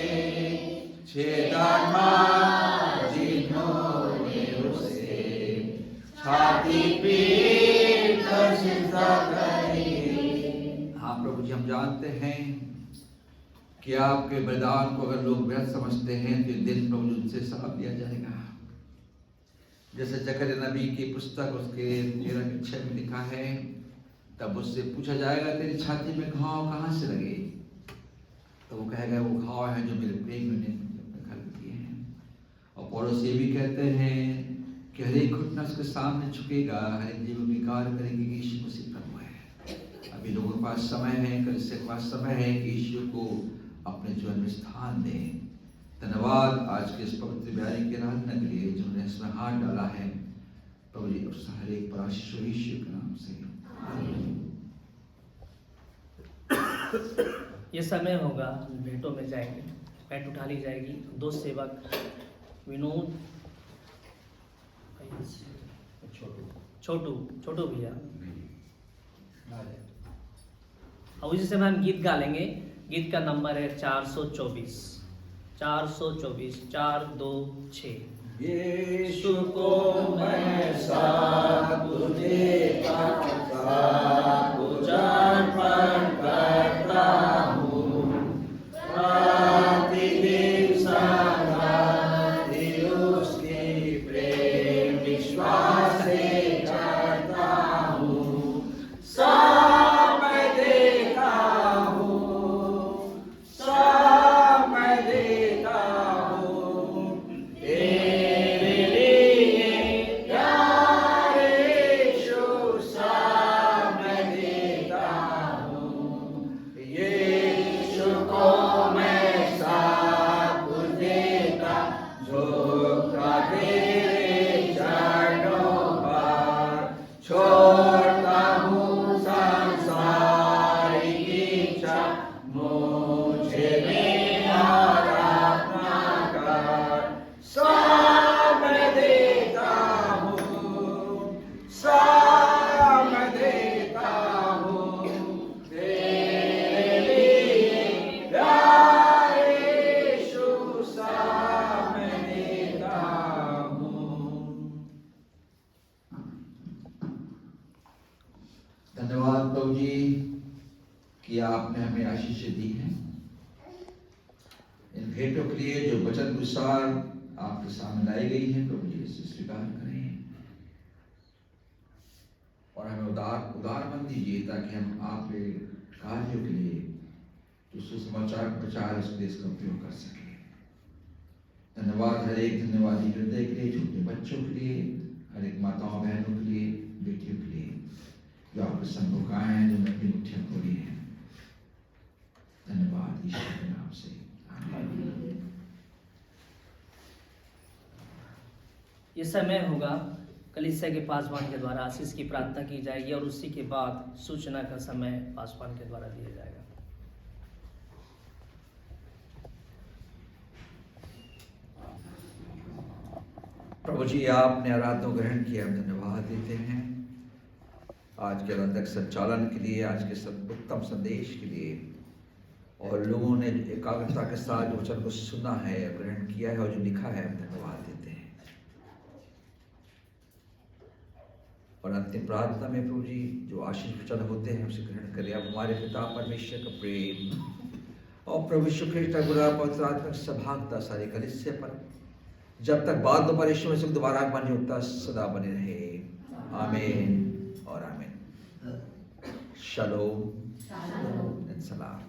छेदा था जिन्होंने उसे, छाती पीट कर सिजदा करी। हाँ प्रभु जी, हम जानते हैं कि आपके बलिदान को अगर लोग व्यर्थ समझते हैं तो इस दिन प्रभु जी उनसे सलाब दिया जाएगा। जैसे जकरिया नबी की पुस्तक उसके 13:6 में लिखा है, तब उससे पूछा जाएगा तेरी छाती में घाव कहाँ से लगे, तो वो कहेगा वो घाव है जो मेरे प्रेम ने घर किए हैं। और पौलुस ये भी कहते हैं कि हर एक घुटना उसके सामने झुकेगा, हर एक जीव विकार करेंगे कि यीशु मसीह प्रभु है। अभी लोगों के पास समय है, कलीसिया के पास समय है कि यीशु को अपने जीवन में स्थान दें। धन्यवाद आज के इस पवित्र बयानी की आराधना के लिए जिन्होंने इसमें हाथ डाला है। प्रभु जी उस हर एक पर आशीष हो यीशु के नाम से। ये समय होगा, भेंटों में जाएंगे, भेंट उठा ली जाएगी। दो सेवक विनोद छोटू भैया, और उसी समय हम गीत गा लेंगे। गीत का नंबर है 424 426। यीशु को मैं साथ देता साथ अर्पण करता हूँ, प्रतिदिन संगति उसकी प्रेम विश्वास से करता हूँ। सब मैं देता हूँ, सब मैं देता हूँ, तेरे लिए प्यारे यीशु सब मैं देता हूँ। यीशु को मैं सब कुछ देता, झुका तेरे चरणों पर, छोड़ता हूँ संसार की इच्छा, मुझे मेरा अपना कर। सब मैं देता हूँ, सब मैं देता हूँ, तेरे लिए प्यारे यीशु सब मैं देता हूँ। धन्यवाद प्रभु जी कि आपने हमें आशीष दी है। इन भेंटों के लिए जो वचन अनुसार आपके सामने लाई गई है, प्रभु जी इसे स्वीकार करें और हमें उदार मन दीजिए ताकि हम आपके कार्यों के लिए जो सुसमाचार प्रचार उसके लिए इसका उपयोग कर सके। धन्यवाद हर एक धन्यवादी हृदय के लिए, छोटे बच्चों के लिए, हर एक माताओं बहनों के लिए, बेटियों के लिए जो आपके संग आए हैं, जो अपनी मुठ्ठियां खोली हैं। धन्यवाद ईश्वर के नाम से, आमीन। ये समय होगा, कलीसिया के पासवान के द्वारा आशीष की प्रार्थना की जाएगी और उसी के बाद सूचना का समय पासवान के द्वारा दिया जाएगा। प्रभु जी आपने आराधना ग्रहण किया, हम धन्यवाद देते हैं आज के आराधक संचालन के लिए, आज के उत्तम संदेश के लिए, और लोगों ने एकाग्रता के साथ जो वचन को सुना है, ग्रहण किया है और जो लिखा है, हम धन्यवाद देते हैं। और अंतिम प्रार्थना में प्रभु जी जो आशीष वचन होते हैं उसे ग्रहण करें। अब हमारे पिता परमेश्वर का प्रेम और प्रभु यीशु ख्रीष्ट का गुना पवित्र आत्मा की सभागता सारे कलीसिया पर जब तक बाद में परमेश्वर में से दोबारा आगमन नहीं होता सदा बने रहे। आमीन और आमीन। शलोम एंड सलाम।